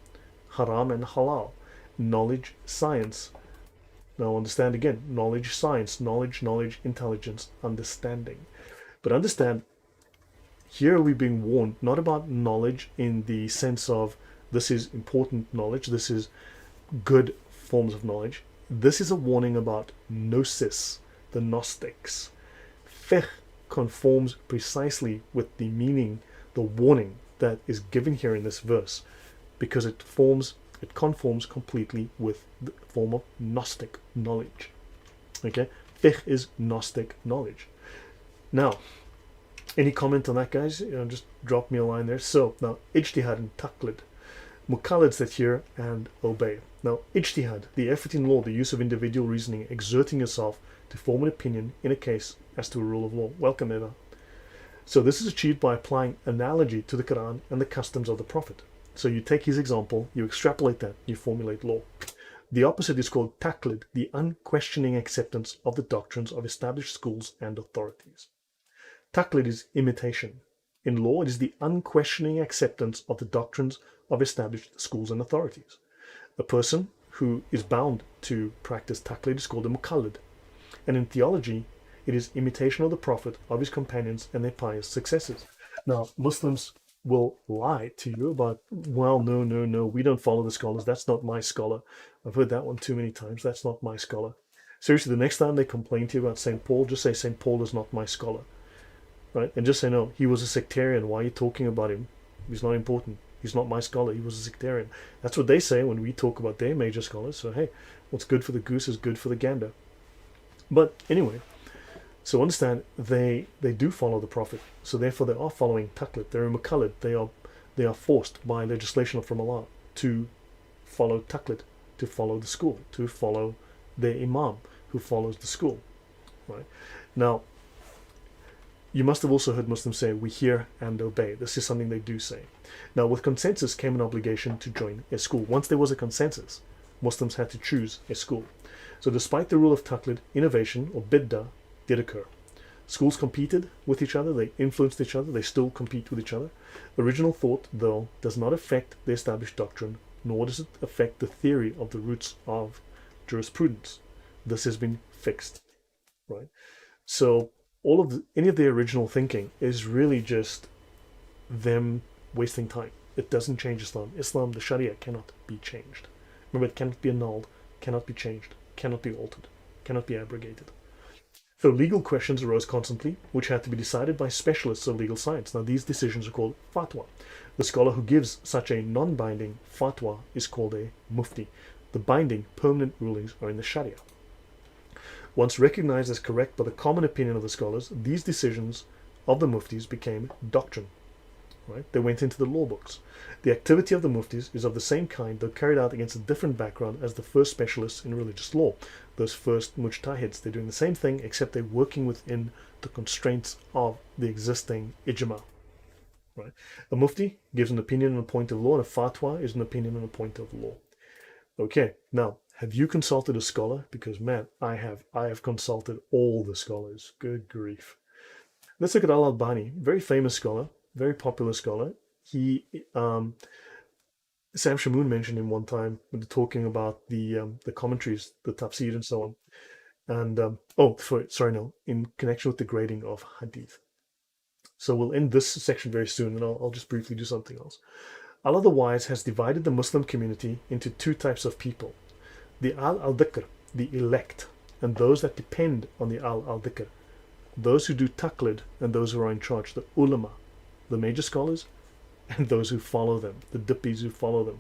haram and halal. Knowledge, science. Now understand again, knowledge, science, knowledge, intelligence, understanding. But understand, here we're being warned not about knowledge in the sense of this is important knowledge, this is good forms of knowledge. This is a warning about gnosis, the Gnostics. Fiqh conforms precisely with the meaning, the warning that is given here in this verse, because it conforms completely with the form of Gnostic knowledge. Okay, fiqh is Gnostic knowledge. Now, any comment on that, guys? Just drop me a line there. So now, ijtihad and taqlid, muqallid that hear and obey. Now, ijtihad, the effort in law, the use of individual reasoning, exerting yourself to form an opinion in a case as to a rule of law. Welcome, Eva. So this is achieved by applying analogy to the Quran and the customs of the Prophet. So you take his example, you extrapolate that, you formulate law. The opposite is called taqlid, the unquestioning acceptance of the doctrines of established schools and authorities. Taqlid is imitation. In law, it is the unquestioning acceptance of the doctrines of established schools and authorities. A person who is bound to practice taqlid is called a muqallid. And in theology, It is imitation of the Prophet, of his companions, and their pious successors. Now, Muslims will lie to you about, well, no, no, no, we don't follow the scholars. That's not my scholar. I've heard that one too many times. That's not my scholar. Seriously, the next time they complain to you about St. Paul, just say St. Paul is not my scholar, right? And just say, no, he was a sectarian. Why are you talking about him? He's not important. He's not my scholar. He was a sectarian. That's what they say when we talk about their major scholars. So, hey, what's good for the goose is good for the gander. But anyway, so understand they do follow the Prophet. So therefore they are following taqlid. They're muqallid. They are forced by legislation from Allah to follow taqlid, to follow the school, to follow their imam who follows the school. Right? Now, you must have also heard Muslims say, we hear and obey. This is something they do say. Now, with consensus came an obligation to join a school. Once there was a consensus, Muslims had to choose a school. So despite the rule of taqlid, innovation, or bid'ah, did occur. Schools competed with each other, they influenced each other, they still compete with each other. Original thought, though, does not affect the established doctrine, nor does it affect the theory of the roots of jurisprudence. This has been fixed, right? So any of their original thinking is really just them wasting time. It doesn't change Islam. Islam, the Sharia, cannot be changed. Remember, it cannot be annulled, cannot be changed, cannot be altered, cannot be abrogated. So legal questions arose constantly, which had to be decided by specialists of legal science. Now, these decisions are called fatwa. The scholar who gives such a non-binding fatwa is called a mufti. The binding, permanent rulings are in the Sharia. Once recognized as correct by the common opinion of the scholars, these decisions of the muftis became doctrine. Right? They went into the law books. The activity of the muftis is of the same kind, though carried out against a different background as the first specialists in religious law. Those first mujtahids, they're doing the same thing, except they're working within the constraints of the existing ijma. Right? A mufti gives an opinion on a point of law, and a fatwa is an opinion on a point of law. Okay, now, have you consulted a scholar? Because, man, I have consulted all the scholars. Good grief. Let's look at Al-Albani, very famous scholar, very popular scholar. Sam Shamoun mentioned him one time when they're talking about the commentaries, the tafsir and so on. And in connection with the grading of hadith. So we'll end this section very soon, and I'll just briefly do something else. Allah the Wise has divided the Muslim community into two types of people: the al-dhikr, the elect, and those that depend on the al-dhikr, those who do taqlid and those who are in charge, the ulama, the major scholars, and those who follow them, the dippis who follow them.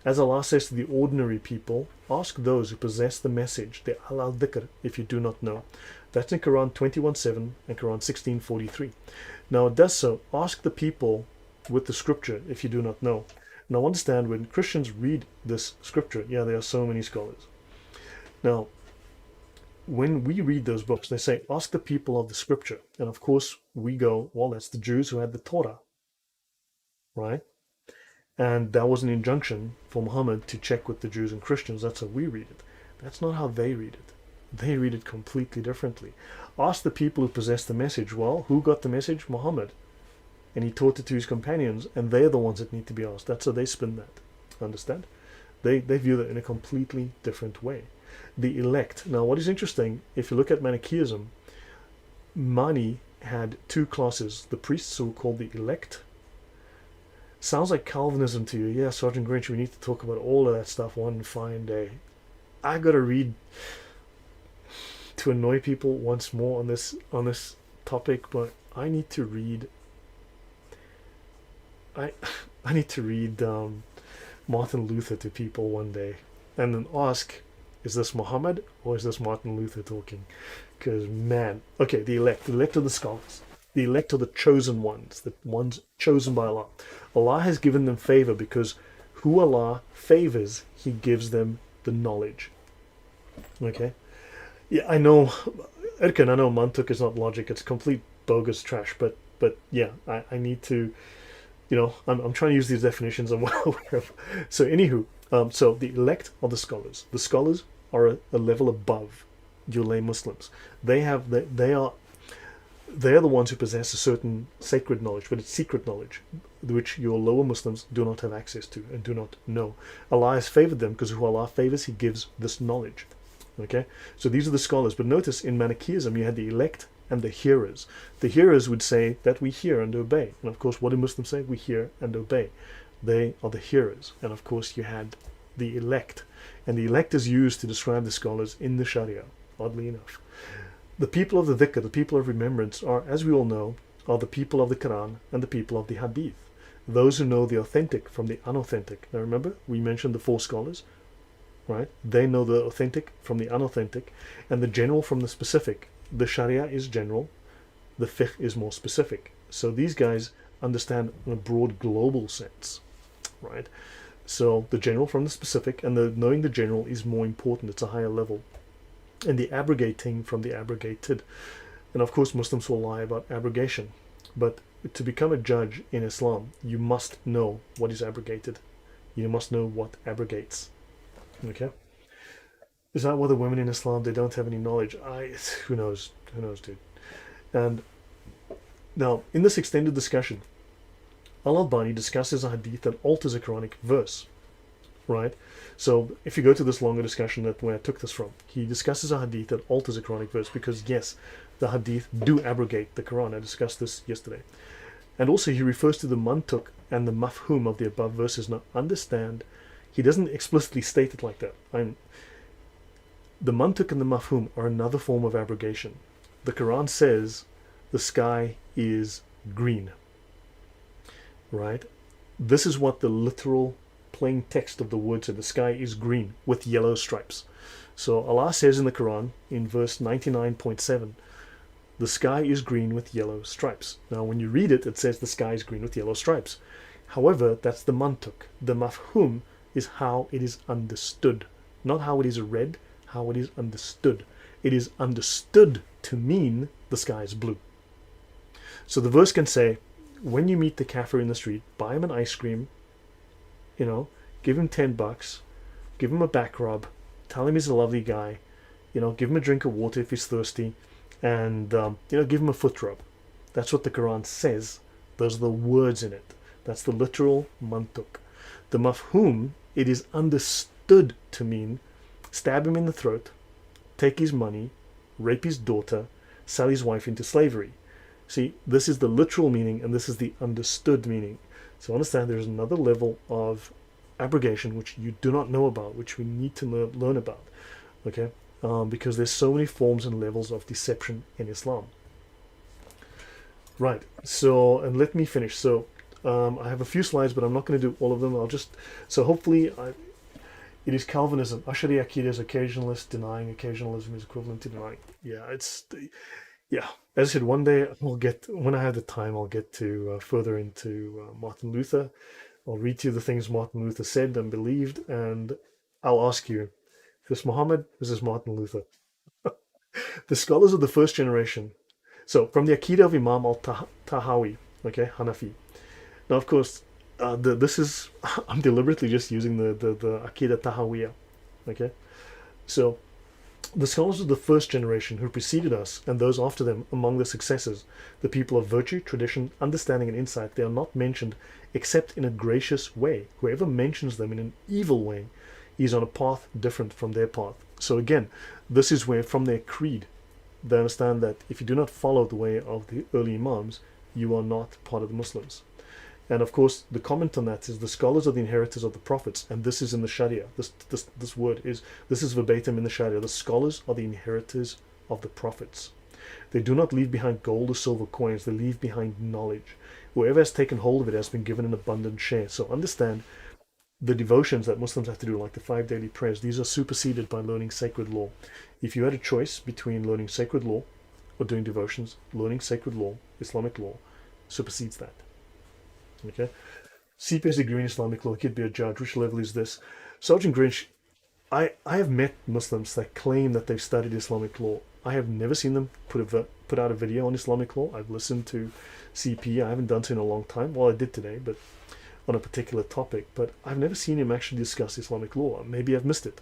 As Allah says to the ordinary people, ask those who possess the message, the al-dhikr, if you do not know. That's in Quran 21:7 and Quran 16:43. Now it does so, ask the people with the scripture if you do not know. Now understand, when Christians read this scripture, yeah, there are so many scholars. Now, when we read those books, they say, ask the people of the scripture. And of course, we go, well, that's the Jews who had the Torah, right? And that was an injunction for Muhammad to check with the Jews and Christians. That's how we read it. That's not how they read it. They read it completely differently. Ask the people who possess the message. Well, who got the message? Muhammad. And he taught it to his companions, and they're the ones that need to be asked. That's how they spin that. Understand? They view that in a completely different way. The elect. Now, what is interesting, if you look at Manichaeism, Mani had two classes. The priests, who were called the elect. Sounds like Calvinism to you. Yeah, Sergeant Grinch, we need to talk about all of that stuff one fine day. I gotta read to annoy people once more on this topic, but I need to read. I need to read Martin Luther to people one day, and then ask, is this Muhammad or is this Martin Luther talking? Because, man, okay, the elect are the scholars. The elect are the chosen ones, the ones chosen by Allah. Allah has given them favor because who Allah favors, He gives them the knowledge. Okay? Yeah, I know, Erkan, I know mantuk is not logic, it's complete bogus trash, but yeah, I need to, I'm trying to use these definitions I'm well aware of. So anywho, so the elect are the scholars. The scholars are a level above your lay Muslims. They are the ones who possess a certain sacred knowledge, but it's secret knowledge, which your lower Muslims do not have access to and do not know. Allah has favored them because who Allah favors, He gives this knowledge. Okay, so these are the scholars. But notice in Manichaeism you had the elect and the hearers. The hearers would say that we hear and obey. And of course, what do Muslims say? We hear and obey. They are the hearers. And of course, you had the elect. And the elect is used to describe the scholars in the Sharia, oddly enough. The people of the dhikr, the people of remembrance, are, as we all know, are the people of the Quran and the people of the Hadith. Those who know the authentic from the unauthentic. Now remember, we mentioned the four scholars, right? They know the authentic from the unauthentic, and the general from the specific. The Sharia is general, the fiqh is more specific. So these guys understand in a broad global sense, right? So the general from the specific, and knowing the general is more important, it's a higher level. And the abrogating from the abrogated. And of course Muslims will lie about abrogation, but to become a judge in Islam, you must know what is abrogated. You must know what abrogates. Okay? Is that why the women in Islam, they don't have any knowledge? Who knows? Who knows, dude? And now, in this extended discussion, Al-Albani discusses a hadith that alters a Quranic verse, right? So if you go to this longer discussion that where I took this from, he discusses a hadith that alters a Quranic verse because, yes, the hadith do abrogate the Quran. I discussed this yesterday. And also he refers to the mantuk and the mafhum of the above verses. Now, understand, he doesn't explicitly state it like that. The mantuk and the mafhum are another form of abrogation. The Quran says the sky is green, right? This is what the literal plain text of the word said. The sky is green with yellow stripes. So Allah says in the Quran in verse 99.7, the sky is green with yellow stripes. Now when you read it, it says the sky is green with yellow stripes. However, that's the mantuk. The mafhum is how it is understood, not how it is read, how it is understood. It is understood to mean the sky is blue. So the verse can say, when you meet the Kaffir in the street, buy him an ice cream, give him $10, give him a back rub, tell him he's a lovely guy, give him a drink of water if he's thirsty, and give him a foot rub. That's what the Quran says. Those are the words in it. That's the literal mantuk. The mafhum, it is understood to mean stab him in the throat, take his money, rape his daughter, sell his wife into slavery. See, this is the literal meaning and this is the understood meaning. So understand there's another level of abrogation which you do not know about, which we need to learn about, okay? Because there's so many forms and levels of deception in Islam. Right, so, and let me finish. So, I have a few slides, but I'm not going to do all of them. So hopefully, it is Calvinism. Ash'ari Aqeedah is occasionalist, denying occasionalism is equivalent to denying. Yeah, as I said, one day when I have the time, I'll get to further into Martin Luther. I'll read to you the things Martin Luther said and believed, and I'll ask you, is this Muhammad? Is this Martin Luther? The scholars of the first generation. So, from the Aqeedah of Imam al-Tahawi, okay, Hanafi. Now, of course, this is, I'm deliberately just using the Aqeedah Tahawiyah, okay? So, the scholars of the first generation who preceded us and those after them among the successors, the people of virtue, tradition, understanding and insight, they are not mentioned except in a gracious way. Whoever mentions them in an evil way is on a path different from their path. So again, this is where from their creed, they understand that if you do not follow the way of the early Imams, you are not part of the Muslims. And of course, the comment on that is the scholars are the inheritors of the prophets, and this is in the Sharia. This word is, this is verbatim in the Sharia. The scholars are the inheritors of the prophets. They do not leave behind gold or silver coins, they leave behind knowledge. Whoever has taken hold of it has been given an abundant share. So understand, the devotions that Muslims have to do, like the 5 daily prayers, these are superseded by learning sacred law. If you had a choice between learning sacred law or doing devotions, learning sacred law, Islamic law, supersedes that. Okay, CPS degree in Islamic law, could be a judge. Which level is this? Sergeant Grinch, I have met Muslims that claim that they've studied Islamic law. I have never seen them put out a video on Islamic law. I've listened to CP. I haven't done so in a long time. Well, I did today, but on a particular topic. But I've never seen him actually discuss Islamic law. Maybe I've missed it.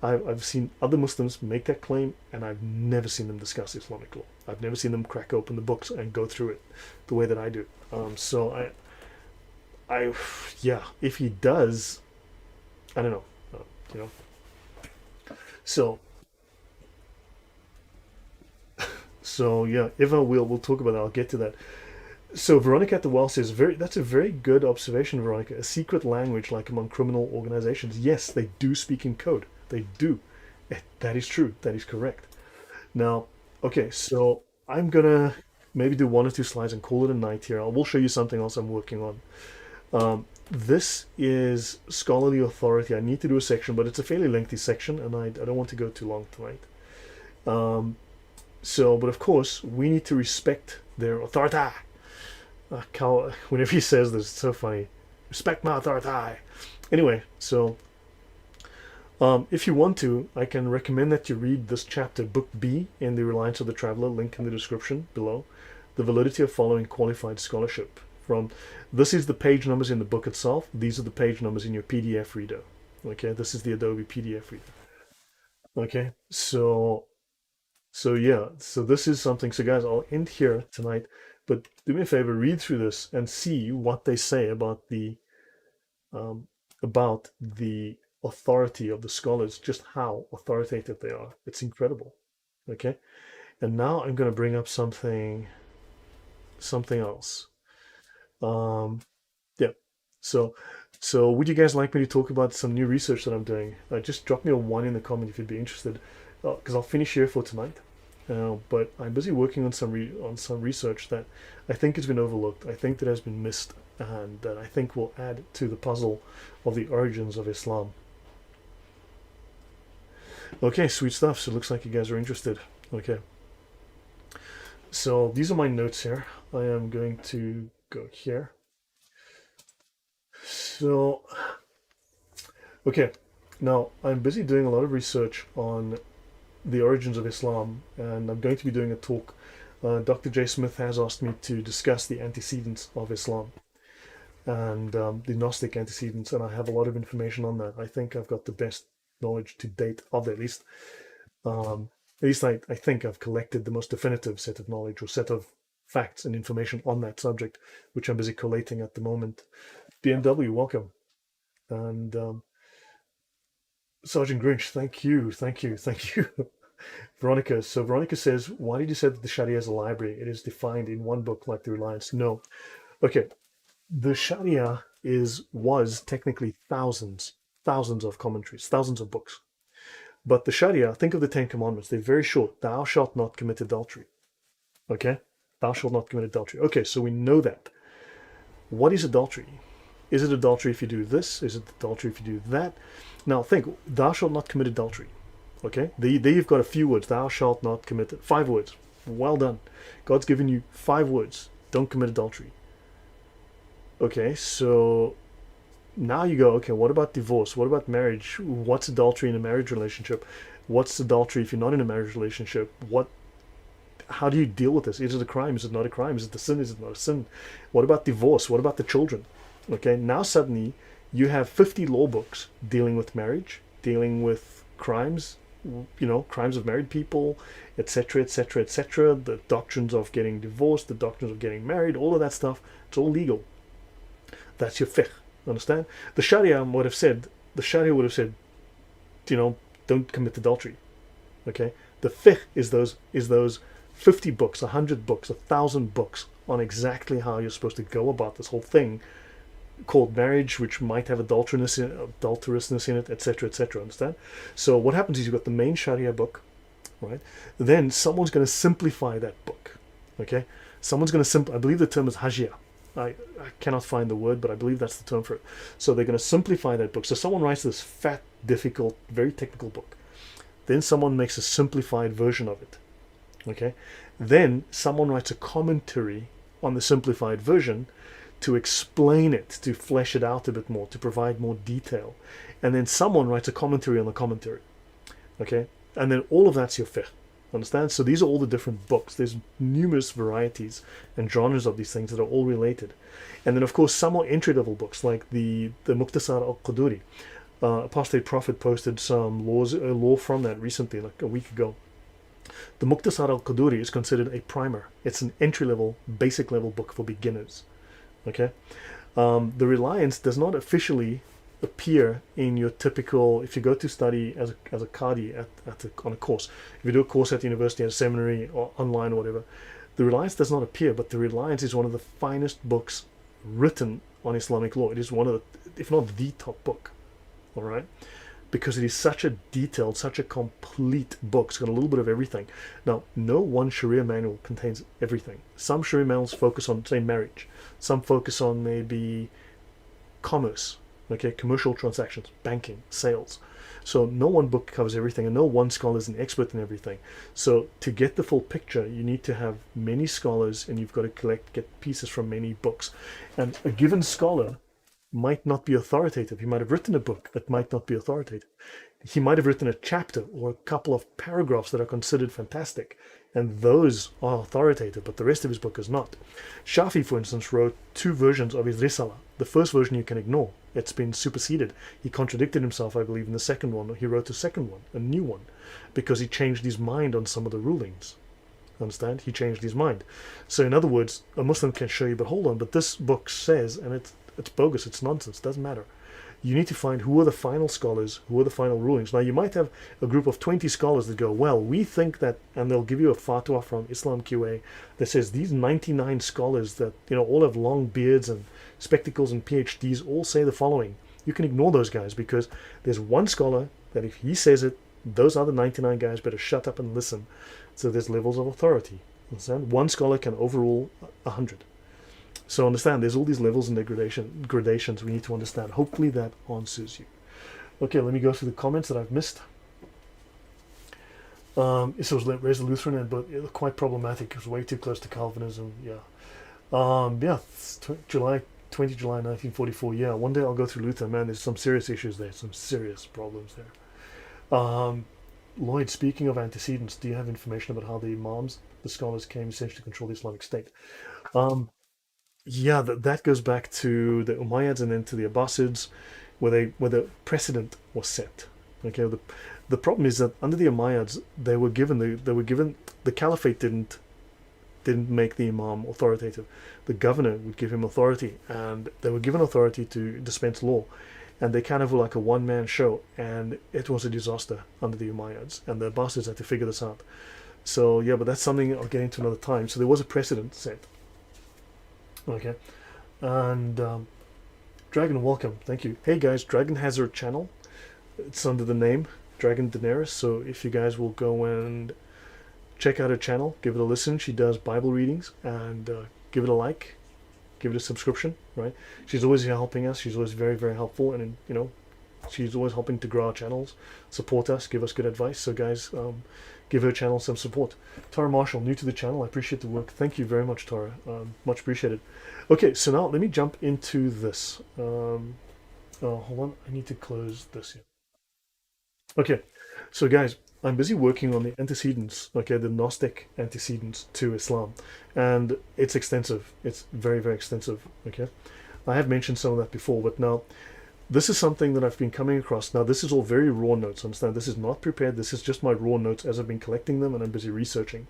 I've seen other Muslims make that claim, and I've never seen them discuss Islamic law. I've never seen them crack open the books and go through it the way that I do. So yeah, if he does, I don't know, So, So yeah, Eva, we'll talk about that. I'll get to that. So Veronica at the Well says, that's a very good observation, Veronica. A secret language like among criminal organizations. Yes, they do speak in code. They do. That is true. That is correct. Now, okay, so I'm gonna maybe do one or two slides and call it a night here. I will show you something else I'm working on. This is scholarly authority. I need to do a section, but it's a fairly lengthy section, and I don't want to go too long tonight. Um, but of course, we need to respect their authority. Whenever he says this, it's so funny. Respect my authority. Anyway, if you want to, I can recommend that you read this chapter, Book B, in The Reliance of the Traveler, link in the description below. The validity of following qualified scholarship. This is the page numbers in the book itself. These are the page numbers in your PDF reader. Okay, this is the Adobe PDF reader. Okay, so this is something. So guys, I'll end here tonight, but do me a favor, read through this and see what they say um, about the authority of the scholars, just how authoritative they are. It's incredible. Okay, and now I'm going to bring up something else. Um, yeah. So, would you guys like me to talk about some new research that I'm doing? Just drop me a one in the comment if you'd be interested, because I'll finish here for tonight. But I'm busy working on on some research that I think has been overlooked. I think that has been missed, and that I think will add to the puzzle of the origins of Islam. Okay, sweet stuff. So it looks like you guys are interested. Okay. So these are my notes here. I am going to go here. So, okay. Now, I'm busy doing a lot of research on the origins of Islam, and I'm going to be doing a talk. Dr. J. Smith has asked me to discuss the antecedents of Islam and the Gnostic antecedents, and I have a lot of information on that. I think I've got the best knowledge to date of that, at least I think I've collected the most definitive set of knowledge or set of facts and information on that subject, which I'm busy collating at the moment. BMW, welcome. And Sergeant Grinch, thank you. Veronica, so Veronica says, why did you say that the Sharia is a library? It is defined in one book like the Reliance. No. Okay, the Sharia was technically thousands of commentaries, thousands of books. But the Sharia, think of the Ten Commandments. They're very short. Thou shalt not commit adultery. Okay? Thou shalt not commit adultery. Okay, so we know that. What is adultery? Is it adultery if you do this? Is it adultery if you do that? Now think, thou shalt not commit adultery. Okay? There you've got a few words. Thou shalt not commit it. 5 words. Well done. God's given you 5 words. Don't commit adultery. Okay, so now you go, okay, what about divorce? What about marriage? What's adultery in a marriage relationship? What's adultery if you're not in a marriage relationship? How do you deal with this? Is it a crime? Is it not a crime? Is it a sin? Is it not a sin? What about divorce? What about the children? Okay, now suddenly you have 50 law books dealing with marriage, dealing with crimes, crimes of married people, etc., etc., etc., the doctrines of getting divorced, the doctrines of getting married, all of that stuff. It's all legal. That's your fiqh. Understand? The Sharia would have said, don't commit adultery. Okay? The fiqh is those 50 books, 100 books, 1,000 books on exactly how you're supposed to go about this whole thing called marriage, which might have adulterousness in it, etc., etc. Understand? So what happens is you've got the main Sharia book, right? Then someone's going to simplify that book. Okay? Someone's going to I believe the term is hajia. I cannot find the word, but I believe that's the term for it. So they're going to simplify that book. So someone writes this fat, difficult, very technical book. Then someone makes a simplified version of it. Okay? Then someone writes a commentary on the simplified version to explain it, to flesh it out a bit more, to provide more detail. And then someone writes a commentary on the commentary. Okay? And then all of that's your fiqh. Understand? So these are all the different books. There's numerous varieties and genres of these things that are all related. And then, of course, some more entry-level books, like the Muqtasar al-Quduri. Apostate Prophet posted some law from that recently, like a week ago. The Muqtasar al-Quduri is considered a primer. It's an entry-level, basic-level book for beginners. Okay? The Reliance does not officially appear in your typical, if you go to study as a Qadi on a course, if you do a course at university, at a seminary, or online or whatever, the Reliance does not appear, but the Reliance is one of the finest books written on Islamic law. It is one of the, if not the top book, all right? Because it is such a detailed, such a complete book. It's got a little bit of everything. Now, no one Sharia manual contains everything. Some Sharia manuals focus on, say, marriage. Some focus on maybe commerce, okay, commercial transactions, banking, sales. So no one book covers everything, and no one scholar is an expert in everything. So to get the full picture, you need to have many scholars, and you've got to get pieces from many books. And a given scholar might not be authoritative. He might have written a book that might not be authoritative. He might have written a chapter or a couple of paragraphs that are considered fantastic, and those are authoritative, but the rest of his book is not. Shafi, for instance, wrote 2 versions of his Risala. The first version you can ignore. It's been superseded. He contradicted himself, I believe, in the second one. He wrote a second one, a new one, because he changed his mind on some of the rulings. Understand? He changed his mind. So in other words, a Muslim can show you, but hold on, but this book says, and it's bogus, it's nonsense, doesn't matter. You need to find who are the final scholars, who are the final rulings. Now, you might have a group of 20 scholars that go, well, we think that, and they'll give you a fatwa from Islam QA that says these 99 scholars that, all have long beards and spectacles and PhDs all say the following. You can ignore those guys, because there's one scholar that if he says it, those other 99 guys better shut up and listen. So there's levels of authority. Understand? One scholar can overrule 100. So understand, there's all these levels and gradations we need to understand. Hopefully that answers you. Okay, let me go through the comments that I've missed. It was raised a Lutheran, but it was quite problematic. It was way too close to Calvinism. Yeah. July 1944. Yeah, one day I'll go through Luther. Man, there's some serious issues there, some serious problems there. Lloyd, speaking of antecedents, do you have information about how the Imams, the scholars, came essentially to control the Islamic State? Yeah, that goes back to the Umayyads and then to the Abbasids, where the precedent was set. Okay, the problem is that under the Umayyads they were given the caliphate didn't make the Imam authoritative. The governor would give him authority, and they were given authority to dispense law, and they kind of were like a one-man show, and it was a disaster under the Umayyads, and the Abbasids had to figure this out. So yeah, but that's something I'll get into another time. So there was a precedent set. Okay, and Dragon, welcome, thank you. Hey guys, Dragon has her channel. It's under the name Dragon Daenerys. So if you guys will go and check out her channel, give it a listen. She does Bible readings, and give it a like, give it a subscription. Right? She's always helping us. She's always very, very helpful, and she's always helping to grow our channels, support us, give us good advice. So guys, give her channel some support. Tara Marshall, new to the channel. I appreciate the work. Thank you very much, Tara. Much appreciated. Okay, so now let me jump into this. Hold on, I need to close this here. Okay, so guys, I'm busy working on the antecedents, okay, the Gnostic antecedents to Islam, and it's extensive. It's very, very extensive, okay? I have mentioned some of that before, but now this is something that I've been coming across. Now, this is all very raw notes. Understand, this is not prepared. This is just my raw notes as I've been collecting them, and I'm busy researching.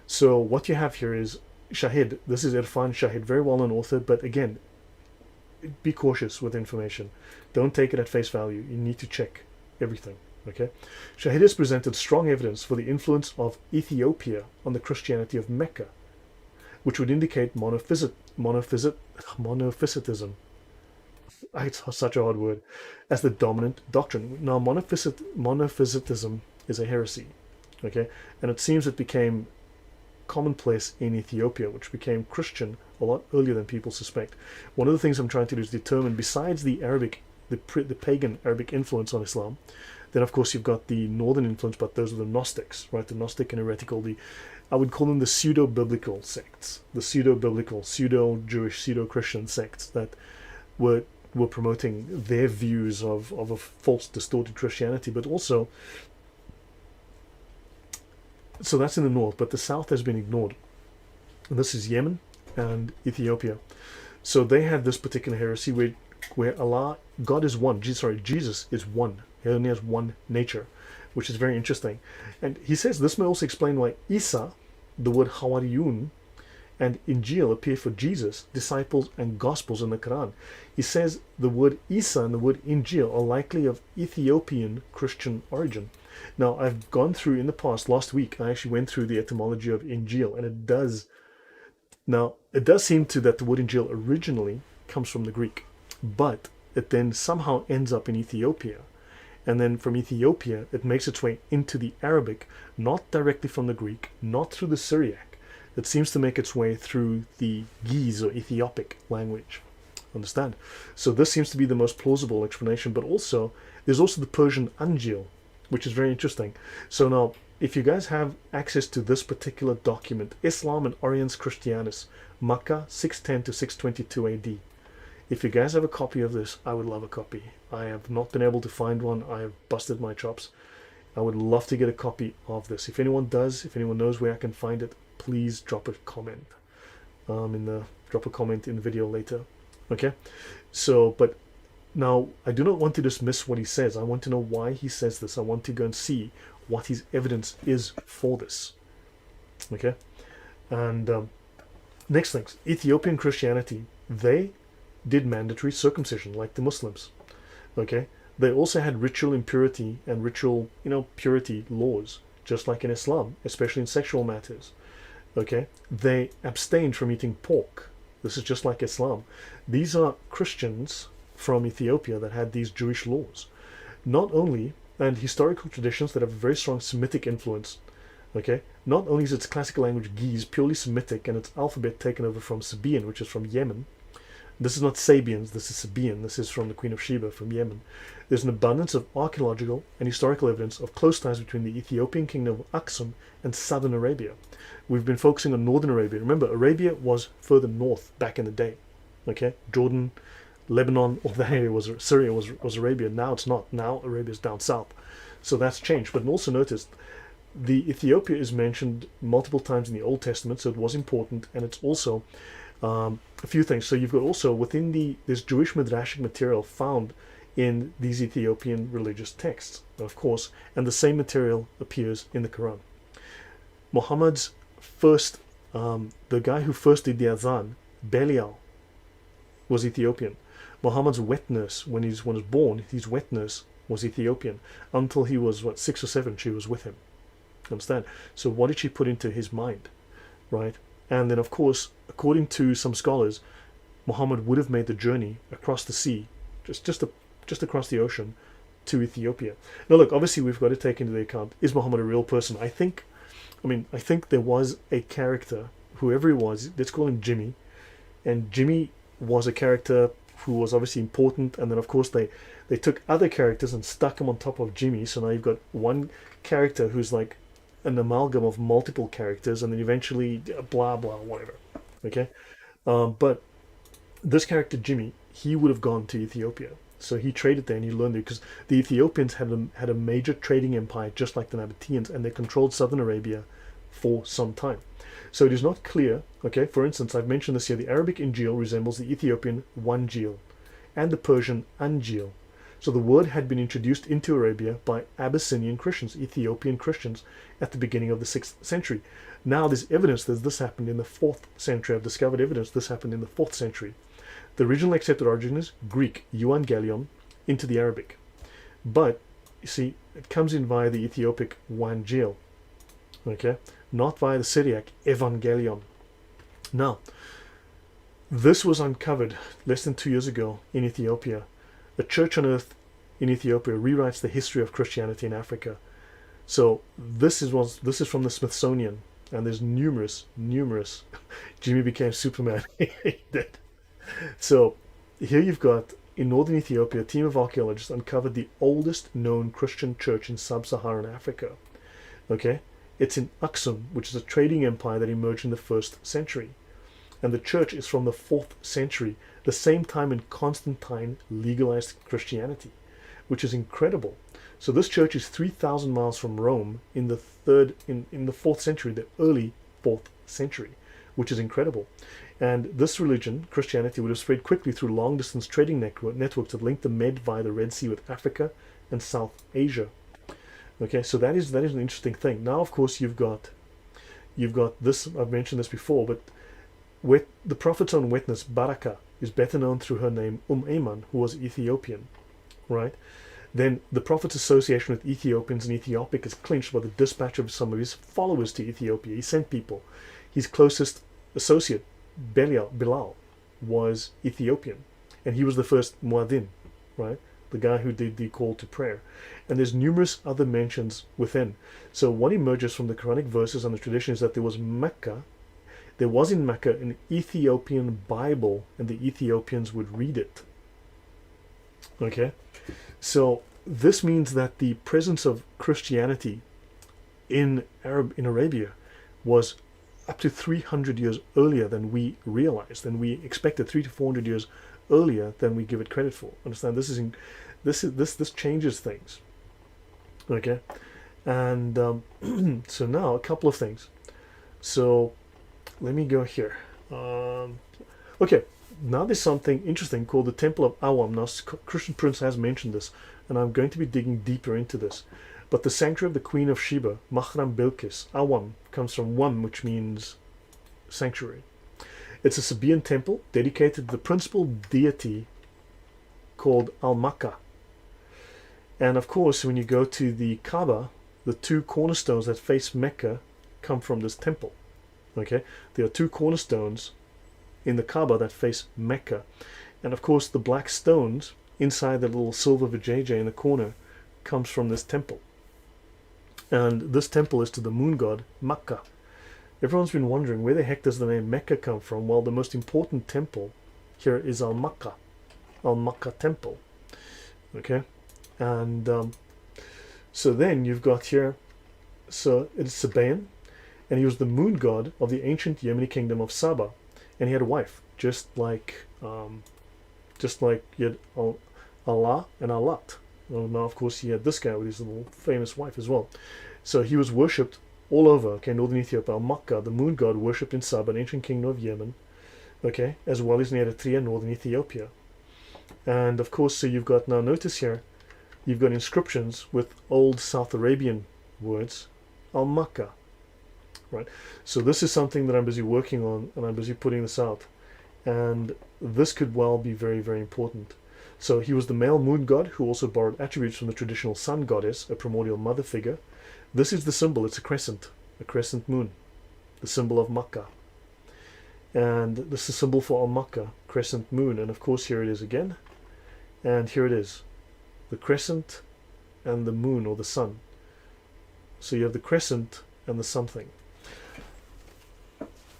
So what you have here is Shahid. This is Irfan Shahid, very well-known author, but again, be cautious with information. Don't take it at face value. You need to check everything, okay? Shahid has presented strong evidence for the influence of Ethiopia on the Christianity of Mecca, which would indicate monophysitism. It's such a hard word, as the dominant doctrine. Now, monophysitism is a heresy, okay? And it seems it became commonplace in Ethiopia, which became Christian a lot earlier than people suspect. One of the things I'm trying to do is determine, besides the pagan Arabic influence on Islam, then of course you've got the northern influence, but those are the Gnostics, right? The Gnostic and heretical, I would call them the pseudo-biblical sects, the pseudo-biblical, pseudo-Jewish, pseudo-Christian sects that were promoting their views of a false, distorted Christianity, but also, so that's in the north, but the south has been ignored. And this is Yemen and Ethiopia. So they had this particular heresy where God is one. Jesus is one. He only has one nature, which is very interesting. And he says this may also explain why Isa, the word Hawariyun, and Injil appear for Jesus, disciples, and Gospels in the Quran. He says the word Isa and the word Injil are likely of Ethiopian Christian origin. Now, I've gone through in the past, last week, I actually went through the etymology of Injil, and it does seem to that the word Injil originally comes from the Greek, but it then somehow ends up in Ethiopia. And then from Ethiopia, it makes its way into the Arabic, not directly from the Greek, not through the Syriac. It seems to make its way through the Ge'ez or Ethiopic language. Understand? So this seems to be the most plausible explanation, but also, there's also the Persian Anjil, which is very interesting. So now, if you guys have access to this particular document, Islam and Oriens Christianus, Makkah 610 to 622 AD. If you guys have a copy of this, I would love a copy. I have not been able to find one. I have busted my chops. I would love to get a copy of this. If anyone does, if anyone knows where I can find it, please drop a comment. Drop a comment in the video later. Okay? So, but now I do not want to dismiss what he says. I want to know why he says this. I want to go and see what his evidence is for this. Okay? And next things, Ethiopian Christianity, they did mandatory circumcision like the Muslims. Okay? They also had ritual impurity and ritual, purity laws, just like in Islam, especially in sexual matters. Okay? They abstained from eating pork. This is just like Islam. These are Christians from Ethiopia that had these Jewish laws. Not only, and historical traditions that have a very strong Semitic influence. Okay? Not only is its classical language Ge'ez purely Semitic and its alphabet taken over from Sabaean, which is from Yemen. This is not Sabians, this is Sabaean. This is from the Queen of Sheba from Yemen. There's an abundance of archaeological and historical evidence of close ties between the Ethiopian kingdom of Aksum and southern Arabia. We've been focusing on northern Arabia. Remember, Arabia was further north back in the day. Okay? Jordan, Lebanon, all that area was Syria, was Arabia. Now it's not. Now Arabia's down south. So that's changed. But also notice, the Ethiopia is mentioned multiple times in the Old Testament, so it was important, and it's also a few things. So you've got also within this Jewish Midrashic material found in these Ethiopian religious texts, of course, and the same material appears in the Quran. Muhammad's first, the guy who first did the Azan, Belial, was Ethiopian. Muhammad's wet nurse, when he was born, his wet nurse was Ethiopian. Until he was, 6 or 7, she was with him. Understand? So what did she put into his mind? Right? And then, of course, according to some scholars, Muhammad would have made the journey across the sea, just across the ocean, to Ethiopia. Now, look, obviously, we've got to take into account, is Muhammad a real person? I think there was a character, whoever he was, let's call him Jimmy, and Jimmy was a character who was obviously important, and then, of course, they took other characters and stuck them on top of Jimmy, so now you've got one character who's like an amalgam of multiple characters, and then eventually blah blah whatever. Okay, but this character Jimmy, he would have gone to Ethiopia, so he traded there and he learned it, because the Ethiopians had a major trading empire just like the Nabateans, and they controlled southern Arabia for some time. So it is not clear. Okay, for instance, I've mentioned this here: the Arabic Injil resembles the Ethiopian Wanjil and the Persian Anjil. So the word had been introduced into Arabia by Abyssinian Christians, Ethiopian Christians, at the beginning of the 6th century. Now there's evidence that this happened in the 4th century. I've discovered evidence this happened in the 4th century. The original accepted origin is Greek, Euangelion, into the Arabic. But, you see, it comes in via the Ethiopic Wanjil, okay? Not via the Syriac Evangelion. Now, this was uncovered less than 2 years ago in Ethiopia. A church on earth in Ethiopia rewrites the history of Christianity in Africa. So this is from the Smithsonian, and there's numerous. Jimmy became Superman. He did. So here you've got, in northern Ethiopia, a team of archaeologists uncovered the oldest known Christian church in sub-Saharan Africa. Okay, it's in Aksum, which is a trading empire that emerged in the 1st century. And the church is from the 4th century, the same time when Constantine legalized Christianity, which is incredible. So this church is 3,000 miles from Rome in the 4th century, the early 4th century, which is incredible. And this religion, Christianity, would have spread quickly through long-distance trading networks that linked the Med via the Red Sea with Africa and South Asia. Okay, so that is an interesting thing. Now, of course, you've got this. I've mentioned this before, but the Prophet's own witness, Barakah, is better known through her name, Ayman, who was Ethiopian, right? Then the Prophet's association with Ethiopians and Ethiopic is clinched by the dispatch of some of his followers to Ethiopia. He sent people. His closest associate, Bilal, was Ethiopian, and he was the first muadhin, right? The guy who did the call to prayer. And there's numerous other mentions within. So what emerges from the Quranic verses and the tradition is that there was in Mecca an Ethiopian Bible, and the Ethiopians would read it. Okay? So this means that the presence of Christianity in Arabia was up to 300 years earlier than we realized, than we expected, 300 to 400 years earlier than we give it credit for. Understand? This changes things. Okay, and so now a couple of things. So let me go here. Okay, now there's something interesting called the Temple of Awam. Now, Christian Prince has mentioned this, and I'm going to be digging deeper into this. But the sanctuary of the Queen of Sheba, Mahram Bilqis, Awam, comes from Wam, which means sanctuary. It's a Sabaean temple dedicated to the principal deity called Al-Makkah. And of course, when you go to the Kaaba, the two cornerstones that face Mecca come from this temple. Okay, there are two cornerstones in the Kaaba that face Mecca. And of course, the black stones inside the little silver vajayjay in the corner comes from this temple. And this temple is to the moon god, Makkah. Everyone's been wondering, where the heck does the name Mecca come from? Well, the most important temple here is Al-Makkah temple. Okay, and so then you've got here, so it's Sabaean, and he was the moon god of the ancient Yemeni kingdom of Saba, and he had a wife, just like you had Allah and Alat. Well, now, of course, he had this guy with his little famous wife as well. So he was worshipped all over, okay, northern Ethiopia. Al-Makkah, the moon god, worshipped in Saba, an ancient kingdom of Yemen, okay, as well as in Eritrea, northern Ethiopia. And of course, so you've got, now notice here, you've got inscriptions with old South Arabian words, Al-Makkah, right? So this is something that I'm busy working on, and I'm busy putting this out. And this could well be very, very important. So he was the male moon god who also borrowed attributes from the traditional sun goddess, a primordial mother figure. This is the symbol, it's a crescent moon, the symbol of Makkah. And this is a symbol for Al-Makkah, crescent moon. And of course, here it is again. And here it is, the crescent and the moon, or the sun. So you have the crescent and the something.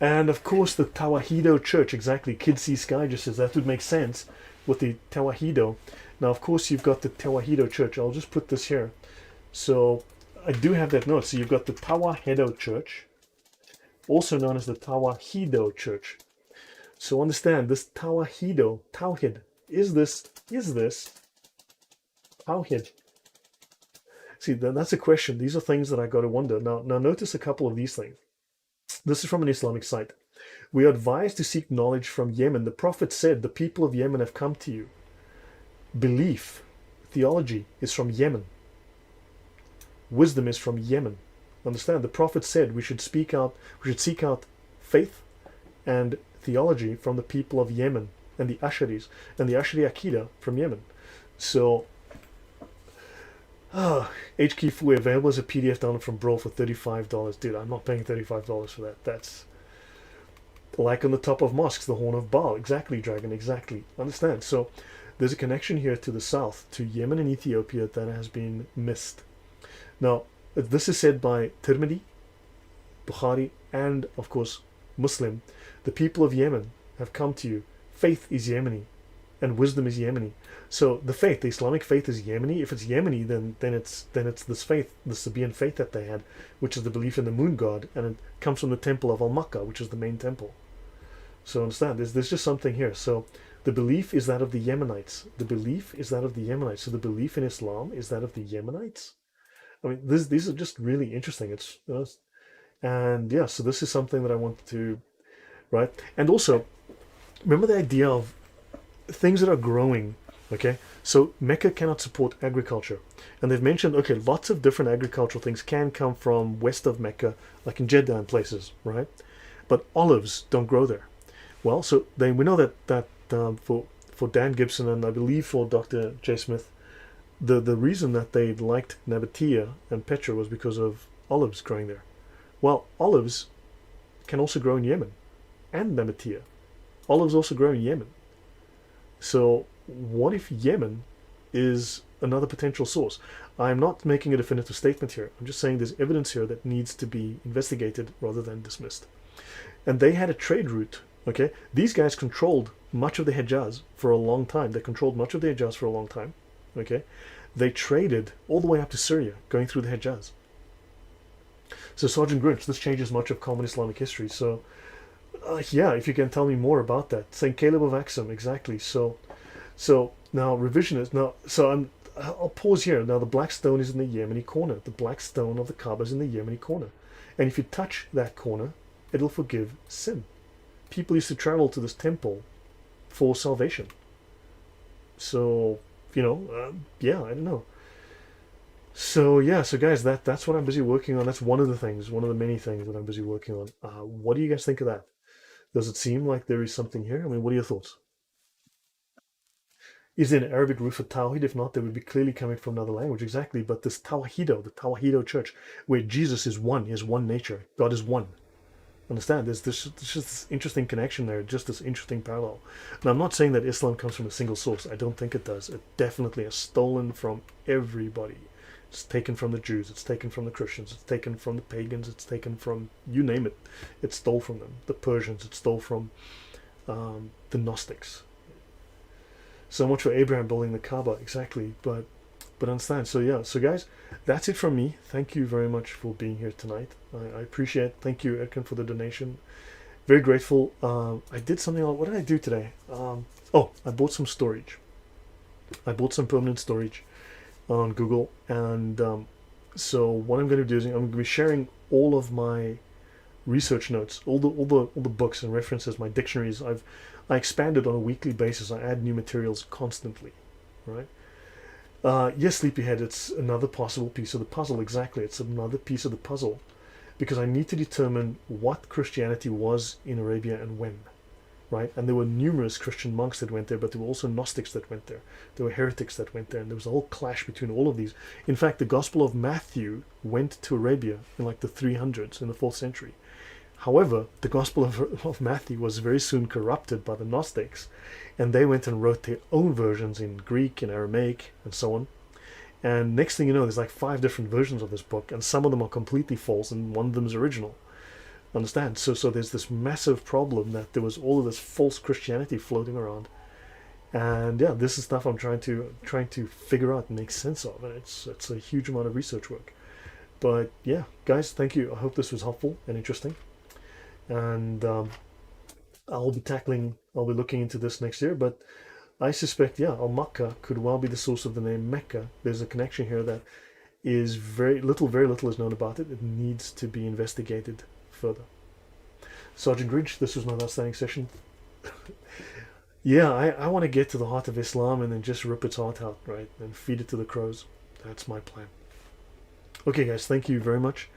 And of course, the Tawahedo Church, exactly. Kid Sky just says that would make sense with the Tawahedo. Now, of course, you've got the Tawahedo Church. I'll just put this here. So I do have that note. So you've got the Tawahedo Church, also known as the Tawahedo Church. So understand, this Tawahedo, Tawhid, is this Tawhid? See, that's a question. These are things that I got to wonder. Now notice a couple of these things. This is from an Islamic site. We are advised to seek knowledge from Yemen. The Prophet said, the people of Yemen have come to you. Belief, theology is from Yemen. Wisdom is from Yemen. Understand, the Prophet said we should seek out faith and theology from the people of Yemen, and the Asharis, and the Ashari Akida from Yemen. So, HK Fui available as a PDF download from Brawl for $35. Dude, I'm not paying $35 for that. That's like on the top of mosques, the horn of Baal. Exactly, Dragon, exactly. Understand? So, there's a connection here to the south, to Yemen and Ethiopia, that has been missed. Now, this is said by Tirmidhi, Bukhari, and of course Muslim. The people of Yemen have come to you. Faith is Yemeni, and wisdom is Yemeni. So the faith, the Islamic faith, is Yemeni. If it's Yemeni, then it's this faith, the Sabaean faith that they had, which is the belief in the moon god, and it comes from the temple of Al-Makkah, which is the main temple. So understand, there's just something here. So the belief is that of the Yemenites. The belief is that of the Yemenites. So the belief in Islam is that of the Yemenites. I mean, these are just really interesting. It's and yeah, so this is something that I wanted to, right? And also, remember the idea of things that are growing, okay? So Mecca cannot support agriculture. And they've mentioned, okay, lots of different agricultural things can come from west of Mecca, like in Jeddah and places, right? But olives don't grow there. Well, so then we know that for Dan Gibson and I believe for Dr. J. Smith, the reason that they liked Nabatea and Petra was because of olives growing there. Well, olives can also grow in Yemen and Nabatea. Olives also grow in Yemen. So what if Yemen is another potential source? I'm not making a definitive statement here. I'm just saying there's evidence here that needs to be investigated rather than dismissed. And they had a trade route. Okay, these guys controlled much of the Hejaz for a long time. They controlled much of the Hejaz for a long time. Okay, they traded all the way up to Syria, going through the Hejaz. So Sergeant Grinch, this changes much of common Islamic history. So yeah, if you can tell me more about that. St. Caleb of Axum, exactly. So now revisionist. Now, I'll pause here. Now the black stone is in the Yemeni corner. The black stone of the Kaaba is in the Yemeni corner. And if you touch that corner, it'll forgive sin. People used to travel to this temple for salvation. So, yeah, I don't know. So yeah, so guys, that's what I'm busy working on. That's one of the things, one of the many things that I'm busy working on. What do you guys think of that? Does it seem like there is something here? I mean, what are your thoughts? Is there an Arabic root for Tawhid? If not, they would be clearly coming from another language. Exactly. But this Tawahido, the Tawahido church, where Jesus is one, he has one nature, God is one. Understand? There's just this interesting connection there, just this interesting parallel. Now, I'm not saying that Islam comes from a single source. I don't think it does. It definitely is stolen from everybody. It's taken from the Jews, it's taken from the Christians, it's taken from the pagans, it's taken from, you name it, it stole from them. The Persians, it stole from the Gnostics. So much for Abraham building the Kaaba, exactly. But understand. So yeah, so guys, that's it from me. Thank you very much for being here tonight. I appreciate it. Thank you, Edkin, for the donation. Very grateful. I did something else. What did I do today? Oh, I bought some storage. I bought some permanent storage on Google, and so what I'm going to do is I'm going to be sharing all of my research notes, all the books and references, my dictionaries. I expand it on a weekly basis. I add new materials constantly, right? Yes, Sleepyhead, it's another possible piece of the puzzle. Exactly, it's another piece of the puzzle, because I need to determine what Christianity was in Arabia and when, right? And there were numerous Christian monks that went there, but there were also Gnostics that went there. There were heretics that went there, and there was a whole clash between all of these. In fact, the Gospel of Matthew went to Arabia in like the 300s, in the 4th century. However, the Gospel of Matthew was very soon corrupted by the Gnostics, and they went and wrote their own versions in Greek and Aramaic and so on. And next thing you know, there's like 5 different versions of this book, and some of them are completely false, and one of them is original. Understand? So there's this massive problem that there was all of this false Christianity floating around, and yeah, this is stuff I'm trying to figure out and make sense of, and it's a huge amount of research work. But yeah, guys, thank you. I hope this was helpful and interesting. And I'll be looking into this next year, but I suspect, yeah, Al-Makkah could well be the source of the name Mecca. There's a connection here that is very little is known about it. It needs to be investigated further. Sergeant Grinch, this was my outstanding session. Yeah, I want to get to the heart of Islam and then just rip its heart out, right? And feed it to the crows. That's my plan. Okay, guys, thank you very much.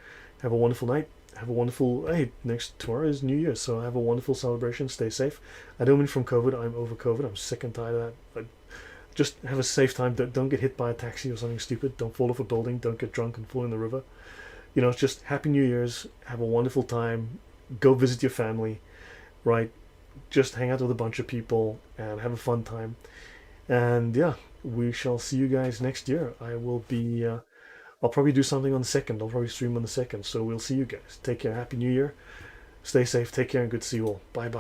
Have a wonderful night. Have a wonderful, hey, tomorrow is New Year, so have a wonderful celebration. Stay safe. I don't mean from COVID. I'm over COVID. I'm sick and tired of that. Just have a safe time. Don't get hit by a taxi or something stupid. Don't fall off a building. Don't get drunk and fall in the river. It's just Happy New Year's. Have a wonderful time. Go visit your family, right? Just hang out with a bunch of people and have a fun time. And yeah, we shall see you guys next year. I'll probably do something on the 2nd. I'll probably stream on the 2nd. So we'll see you guys. Take care. Happy New Year. Stay safe. Take care and good to see you all. Bye bye.